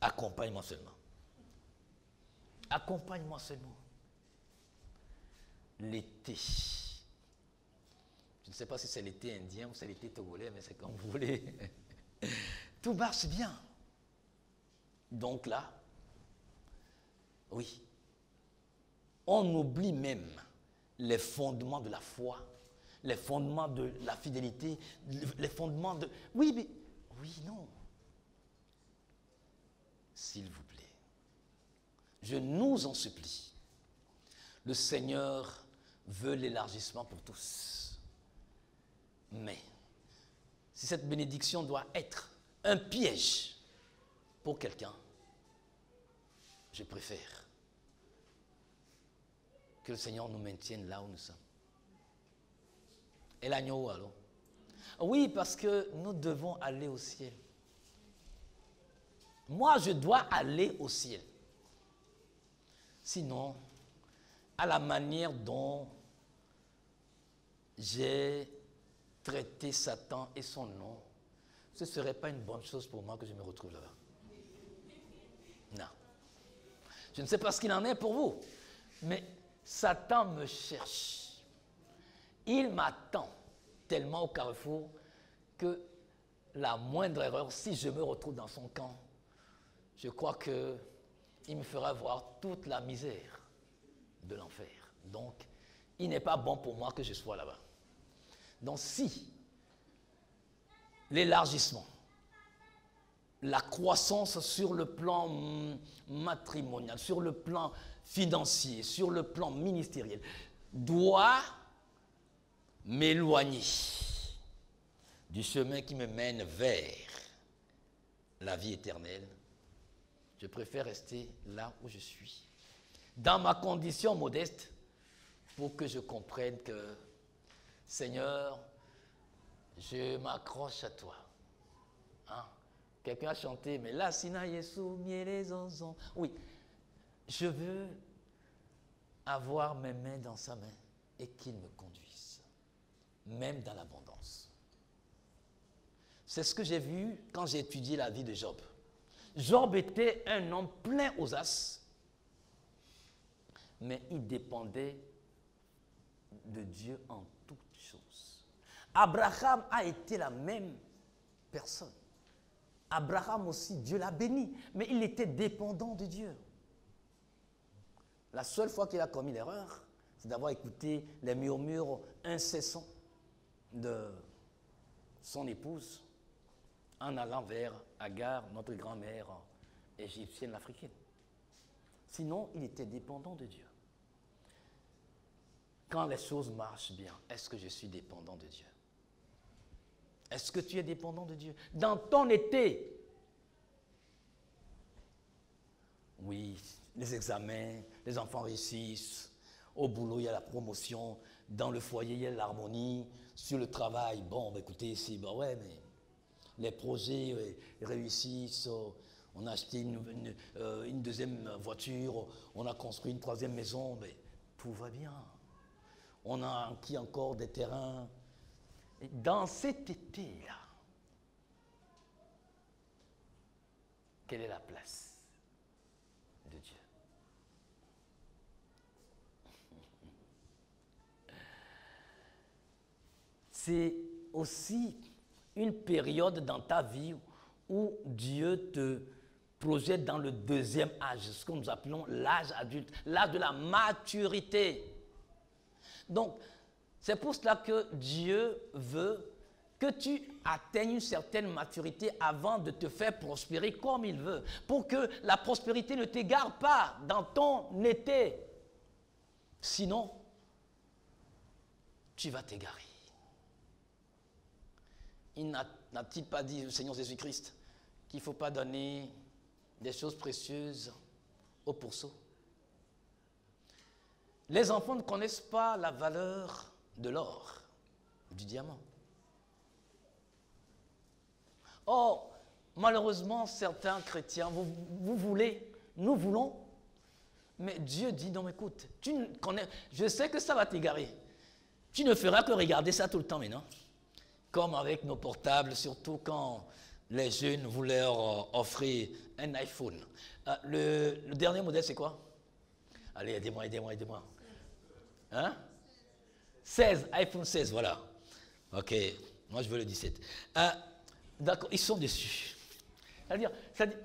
accompagne-moi seulement. Accompagne-moi seulement. L'été. Je ne sais pas si c'est l'été indien ou c'est l'été togolais, mais c'est comme vous voulez. Tout marche bien. Donc là, oui, on oublie même les fondements de la foi, les fondements de la fidélité, les fondements de... Oui, mais... Oui, non. S'il vous plaît, je nous en supplie. Le Seigneur veut l'élargissement pour tous. Mais, si cette bénédiction doit être un piège pour quelqu'un, je préfère que le Seigneur nous maintienne là où nous sommes. Et l'agneau alors? Oui, parce que nous devons aller au ciel. Moi, je dois aller au ciel. Sinon, à la manière dont j'ai traité Satan et son nom, ce ne serait pas une bonne chose pour moi que je me retrouve là-bas. Non. Je ne sais pas ce qu'il en est pour vous, mais Satan me cherche. Il m'attend tellement au carrefour que la moindre erreur, si je me retrouve dans son camp, je crois qu'il me fera voir toute la misère de l'enfer. Donc, il n'est pas bon pour moi que je sois là-bas. Donc, si l'élargissement, la croissance sur le plan matrimonial, sur le plan financier, sur le plan ministériel, doit m'éloigner du chemin qui me mène vers la vie éternelle, je préfère rester là où je suis, dans ma condition modeste, pour que je comprenne que, Seigneur, je m'accroche à toi. Hein? Quelqu'un a chanté, mais là, Sina Yesu, miel zonzon. Oui, je veux avoir mes mains dans sa main et qu'il me conduise, même dans l'abondance. C'est ce que j'ai vu quand j'ai étudié la vie de Job. Job était un homme plein aux as, mais il dépendait de Dieu en toutes choses. Abraham a été la même personne. Abraham aussi, Dieu l'a béni, mais il était dépendant de Dieu. La seule fois qu'il a commis l'erreur, c'est d'avoir écouté les murmures incessants de son épouse en allant vers Agar, notre grand-mère égyptienne africaine. Sinon, il était dépendant de Dieu. Quand les choses marchent bien, est-ce que je suis dépendant de Dieu? Est-ce que tu es dépendant de Dieu? Dans ton été, oui, les examens, les enfants réussissent, au boulot, il y a la promotion, dans le foyer, il y a l'harmonie, sur le travail, bon, écoutez, ici, ben ouais, mais les projets réussissent, on a acheté une deuxième voiture, on a construit une troisième maison, mais tout va bien. On a acquis encore des terrains. Et dans cet été-là, quelle est la place de Dieu? C'est aussi une période dans ta vie où Dieu te projette dans le deuxième âge, ce que nous appelons l'âge adulte, l'âge de la maturité. Donc, c'est pour cela que Dieu veut que tu atteignes une certaine maturité avant de te faire prospérer comme il veut, pour que la prospérité ne t'égare pas dans ton été. Sinon, tu vas t'égarer. N'a-t-il pas dit, le Seigneur Jésus-Christ, qu'il ne faut pas donner des choses précieuses aux pourceaux? Les enfants ne connaissent pas la valeur de l'or, du diamant. Or, malheureusement, certains chrétiens, vous voulez, nous voulons, mais Dieu dit, non, écoute, tu ne connais, je sais que ça va t'égarer. Tu ne feras que regarder ça tout le temps maintenant. Comme avec nos portables, surtout quand les jeunes vous leur offrez un iPhone. Le dernier modèle, c'est quoi? Allez, aidez-moi. Hein? 16, iPhone 16, voilà. Ok, moi je veux le 17. D'accord, ils sont déçus. C'est-à-dire,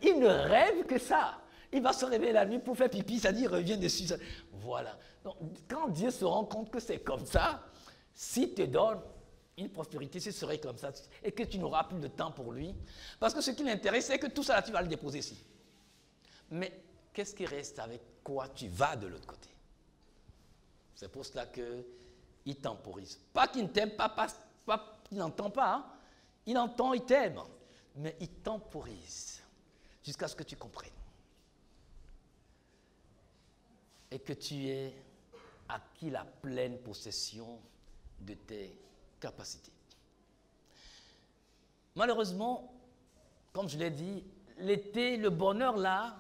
ils ne rêvent que ça. Il va se réveiller la nuit pour faire pipi, c'est-à-dire il revient dessus. Voilà. Donc, quand Dieu se rend compte que c'est comme ça, s'il te donne une prospérité, ce serait comme ça, et que tu n'auras plus de temps pour lui. Parce que ce qui l'intéresse, c'est que tout ça, là, tu vas le déposer ici. Mais qu'est-ce qui reste avec quoi tu vas de l'autre côté? C'est pour cela qu'il temporise. Pas qu'il ne t'aime pas qu'il n'entend pas. Hein. Il entend, il t'aime. Mais il temporise jusqu'à ce que tu comprennes. Et que tu aies acquis la pleine possession de tes capacités. Malheureusement, comme je l'ai dit, l'été, le bonheur là,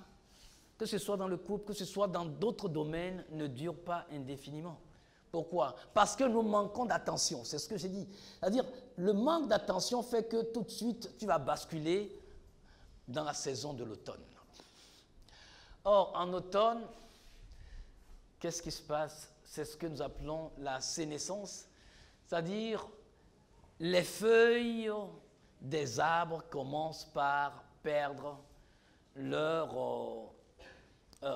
que ce soit dans le couple, que ce soit dans d'autres domaines, ne dure pas indéfiniment. Pourquoi? Parce que nous manquons d'attention, c'est ce que j'ai dit. C'est-à-dire, le manque d'attention fait que tout de suite, tu vas basculer dans la saison de l'automne. Or, en automne, qu'est-ce qui se passe? C'est ce que nous appelons la sénescence, c'est-à-dire les feuilles des arbres commencent par perdre leur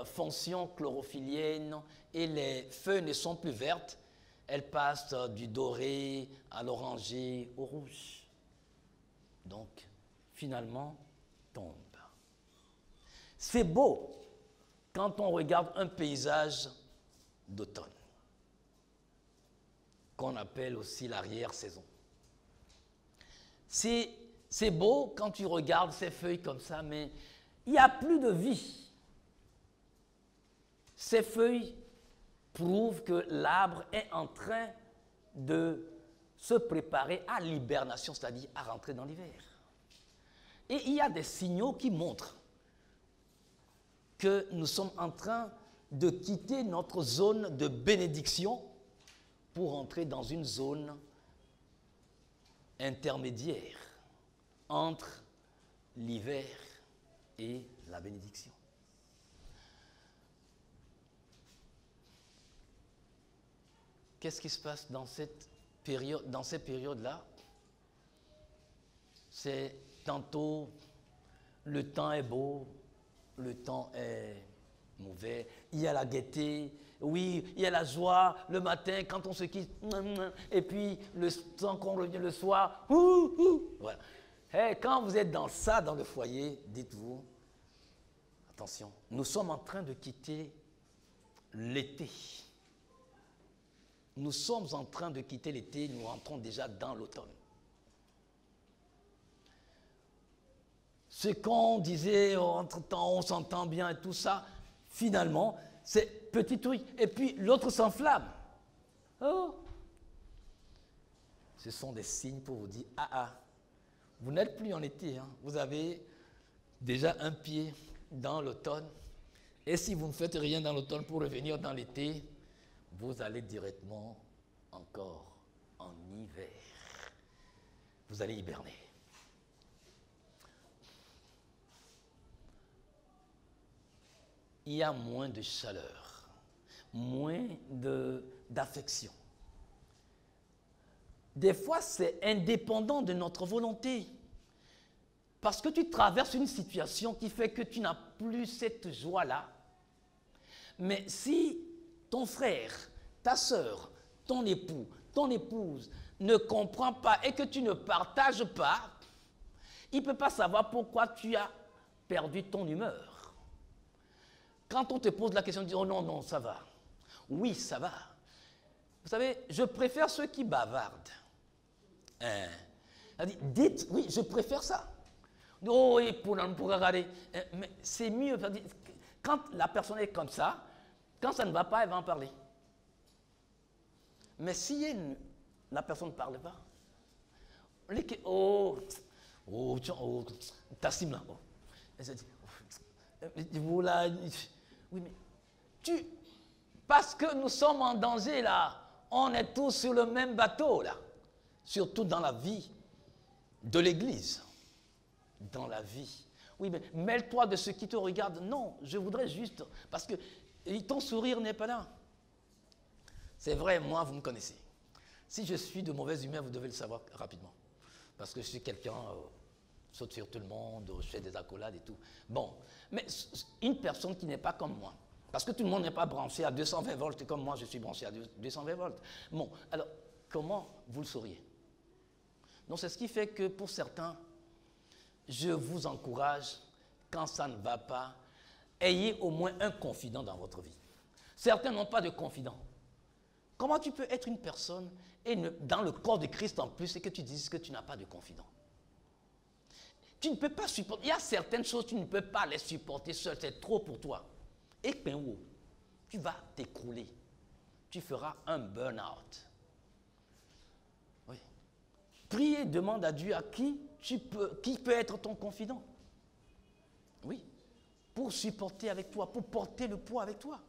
fonction chlorophyllienne et les feuilles ne sont plus vertes, elles passent du doré à l'oranger au rouge. Donc, finalement, tombent. C'est beau quand on regarde un paysage d'automne, qu'on appelle aussi l'arrière-saison. C'est beau quand tu regardes ces feuilles comme ça, mais il n'y a plus de vie. Ces feuilles prouvent que l'arbre est en train de se préparer à l'hibernation, c'est-à-dire à rentrer dans l'hiver. Et il y a des signaux qui montrent que nous sommes en train de quitter notre zone de bénédiction pour entrer dans une zone intermédiaire entre l'hiver et la bénédiction. Qu'est-ce qui se passe dans cette période, dans ces périodes-là? C'est tantôt le temps est beau, le temps est mauvais, il y a la gaieté, oui, il y a la joie le matin quand on se quitte, et puis le temps qu'on revient le soir, voilà. Hey, quand vous êtes dans ça, dans le foyer, dites-vous, attention, nous sommes en train de quitter l'été. Nous sommes en train de quitter l'été, nous entrons déjà dans l'automne. Ce qu'on disait entre-temps, on s'entend bien et tout ça, finalement, c'est petit truc. Et puis l'autre s'enflamme. Oh. Ce sont des signes pour vous dire, vous n'êtes plus en été, hein. Vous avez déjà un pied dans l'automne. Et si vous ne faites rien dans l'automne pour revenir dans l'été, vous allez directement encore en hiver. vous allez hiberner. Il y a moins de chaleur, moins d'affection. Des fois, c'est indépendant de notre volonté. Parce que tu traverses une situation qui fait que tu n'as plus cette joie-là. Mais si ton frère, ta soeur, ton époux, ton épouse ne comprend pas et que tu ne partages pas, il ne peut pas savoir pourquoi tu as perdu ton humeur. Quand on te pose la question, tu dis « Oh non, non, ça va. » Oui, ça va. Vous savez, je préfère ceux qui bavardent. Dites, oui, je préfère ça. Oh, et pour regarder. Mais c'est mieux. Quand la personne est comme ça, quand ça ne va pas, elle va en parler. Mais si la personne ne parle pas, Tassim là. Oui, mais parce que nous sommes en danger là, on est tous sur le même bateau là, surtout dans la vie de l'Église. Dans la vie. Oui, mais mêle-toi de ceux qui te regardent. Non, je voudrais juste... Parce que ton sourire n'est pas là. C'est vrai, moi, vous me connaissez. Si je suis de mauvaise humeur, vous devez le savoir rapidement. Parce que je suis quelqu'un... saute sur tout le monde, je fais des accolades et tout. Bon, mais une personne qui n'est pas comme moi, parce que tout le monde n'est pas branché à 220 volts comme moi, je suis branché à 220 volts. Bon, alors, comment vous le sauriez? Donc, c'est ce qui fait que pour certains... Je vous encourage, quand ça ne va pas, ayez au moins un confident dans votre vie. Certains n'ont pas de confident. Comment tu peux être une personne et dans le corps de Christ en plus et que tu dises que tu n'as pas de confident? Tu ne peux pas supporter. Il y a certaines choses, tu ne peux pas les supporter seul, c'est trop pour toi. Et tu vas t'écrouler. Tu feras un burn-out. Oui. Prie et demande à Dieu à qui peut être ton confident. Oui. Pour supporter avec toi, pour porter le poids avec toi.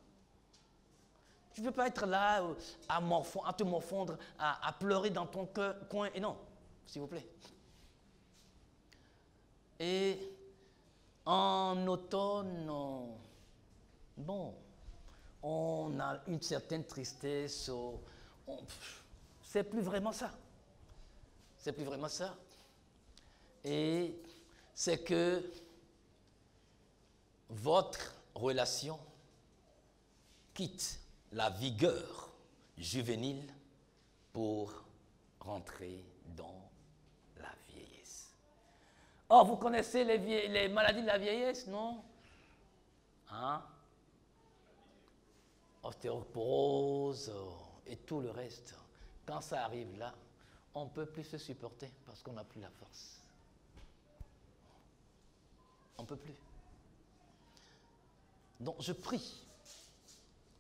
Tu ne peux pas être là à te morfondre, à pleurer dans ton coin. Et non, s'il vous plaît. Et en automne, bon, on a une certaine tristesse. C'est plus vraiment ça. C'est plus vraiment ça. Et c'est que votre relation quitte la vigueur juvénile pour rentrer dans la vieillesse. Oh, vous connaissez les maladies de la vieillesse, non? Hein? Ostéoporose et tout le reste. Quand ça arrive là, on ne peut plus se supporter parce qu'on n'a plus la force. On ne peut plus. Donc je prie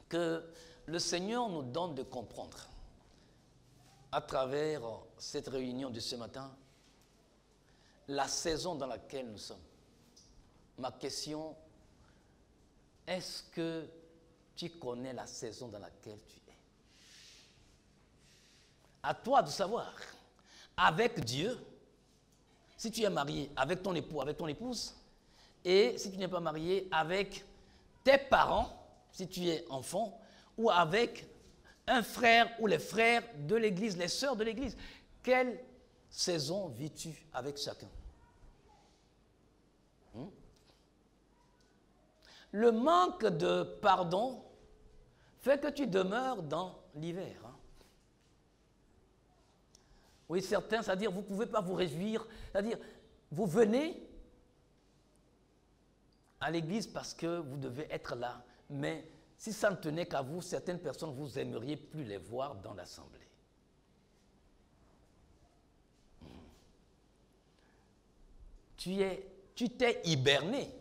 que le Seigneur nous donne de comprendre à travers cette réunion de ce matin la saison dans laquelle nous sommes. Ma question, est-ce que tu connais la saison dans laquelle tu es? À toi de savoir, avec Dieu, si tu es marié, avec ton époux, avec ton épouse, et si tu n'es pas marié, avec tes parents, si tu es enfant, ou avec un frère ou les frères de l'Église, les sœurs de l'Église. Quelle saison vis-tu avec chacun? Le manque de pardon fait que tu demeures dans l'hiver. Oui, certains, c'est-à-dire vous ne pouvez pas vous réjouir, c'est-à-dire vous venez à l'église parce que vous devez être là, mais si ça ne tenait qu'à vous, certaines personnes, vous aimeriez plus les voir dans l'assemblée. Tu t'es hiberné.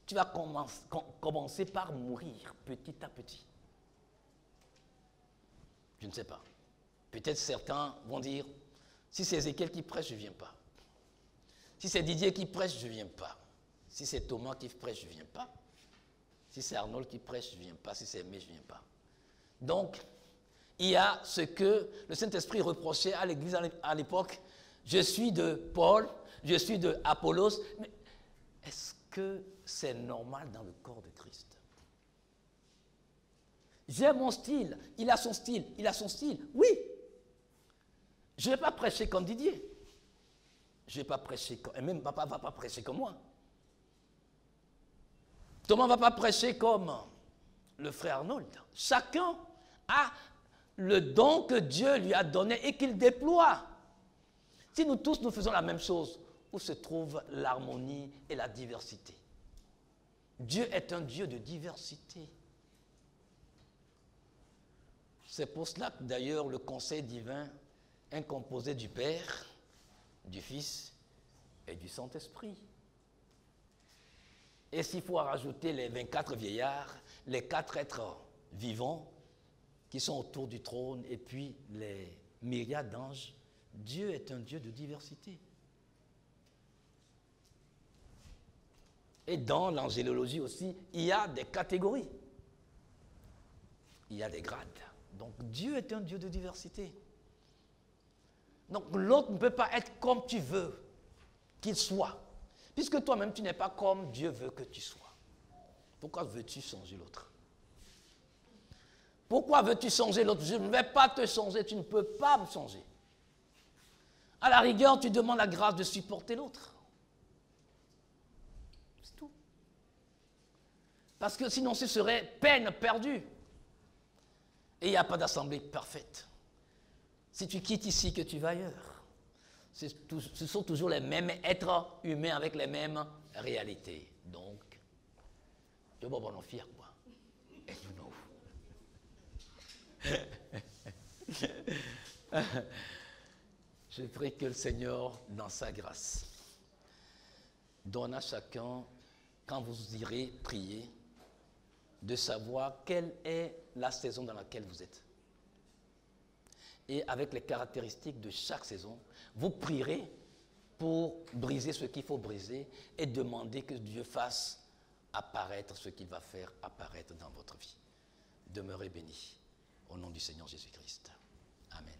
Tu vas commencer par mourir petit à petit. Je ne sais pas. Peut-être certains vont dire, si c'est Ézéchiel qui prêche, je ne viens pas. Si c'est Didier qui prêche, je ne viens pas. Si c'est Thomas qui prêche, je ne viens pas. Si c'est Arnold qui prêche, je ne viens pas. Si c'est Aimé, je ne viens pas. Donc, il y a ce que le Saint-Esprit reprochait à l'Église à l'époque, je suis de Paul, je suis de Apollos. Mais est-ce que c'est normal dans le corps de Christ? J'ai mon style, il a son style, il a son style. Oui. Je ne vais pas prêcher comme Didier. Je ne vais pas prêcher comme... Et même papa ne va pas prêcher comme moi. Thomas ne va pas prêcher comme le frère Arnold. Chacun a le don que Dieu lui a donné et qu'il déploie. Si nous tous nous faisons la même chose, où se trouve l'harmonie et la diversité? Dieu est un Dieu de diversité. C'est pour cela que d'ailleurs le conseil divin est composé du Père, du Fils et du Saint-Esprit. Et s'il faut rajouter les 24 vieillards, les 4 êtres vivants qui sont autour du trône et puis les myriades d'anges, Dieu est un Dieu de diversité. Et dans l'angélologie aussi, il y a des catégories. Il y a des grades. Donc Dieu est un Dieu de diversité. Donc l'autre ne peut pas être comme tu veux qu'il soit. Puisque toi-même, tu n'es pas comme Dieu veut que tu sois. Pourquoi veux-tu changer l'autre? Pourquoi veux-tu changer l'autre? Je ne vais pas te changer, tu ne peux pas me changer. À la rigueur, tu demandes la grâce de supporter l'autre. C'est tout. Parce que sinon, ce serait peine perdue. Et il n'y a pas d'assemblée parfaite. Si tu quittes ici, que tu vas ailleurs. Ce sont toujours les mêmes êtres humains avec les mêmes réalités. Donc, je vais en fier quoi. Et you know. Je prie que le Seigneur, dans sa grâce, donne à chacun, quand vous irez prier, de savoir quelle est la saison dans laquelle vous êtes. Et avec les caractéristiques de chaque saison, vous prierez pour briser ce qu'il faut briser et demander que Dieu fasse apparaître ce qu'il va faire apparaître dans votre vie. Demeurez bénis. Au nom du Seigneur Jésus-Christ. Amen.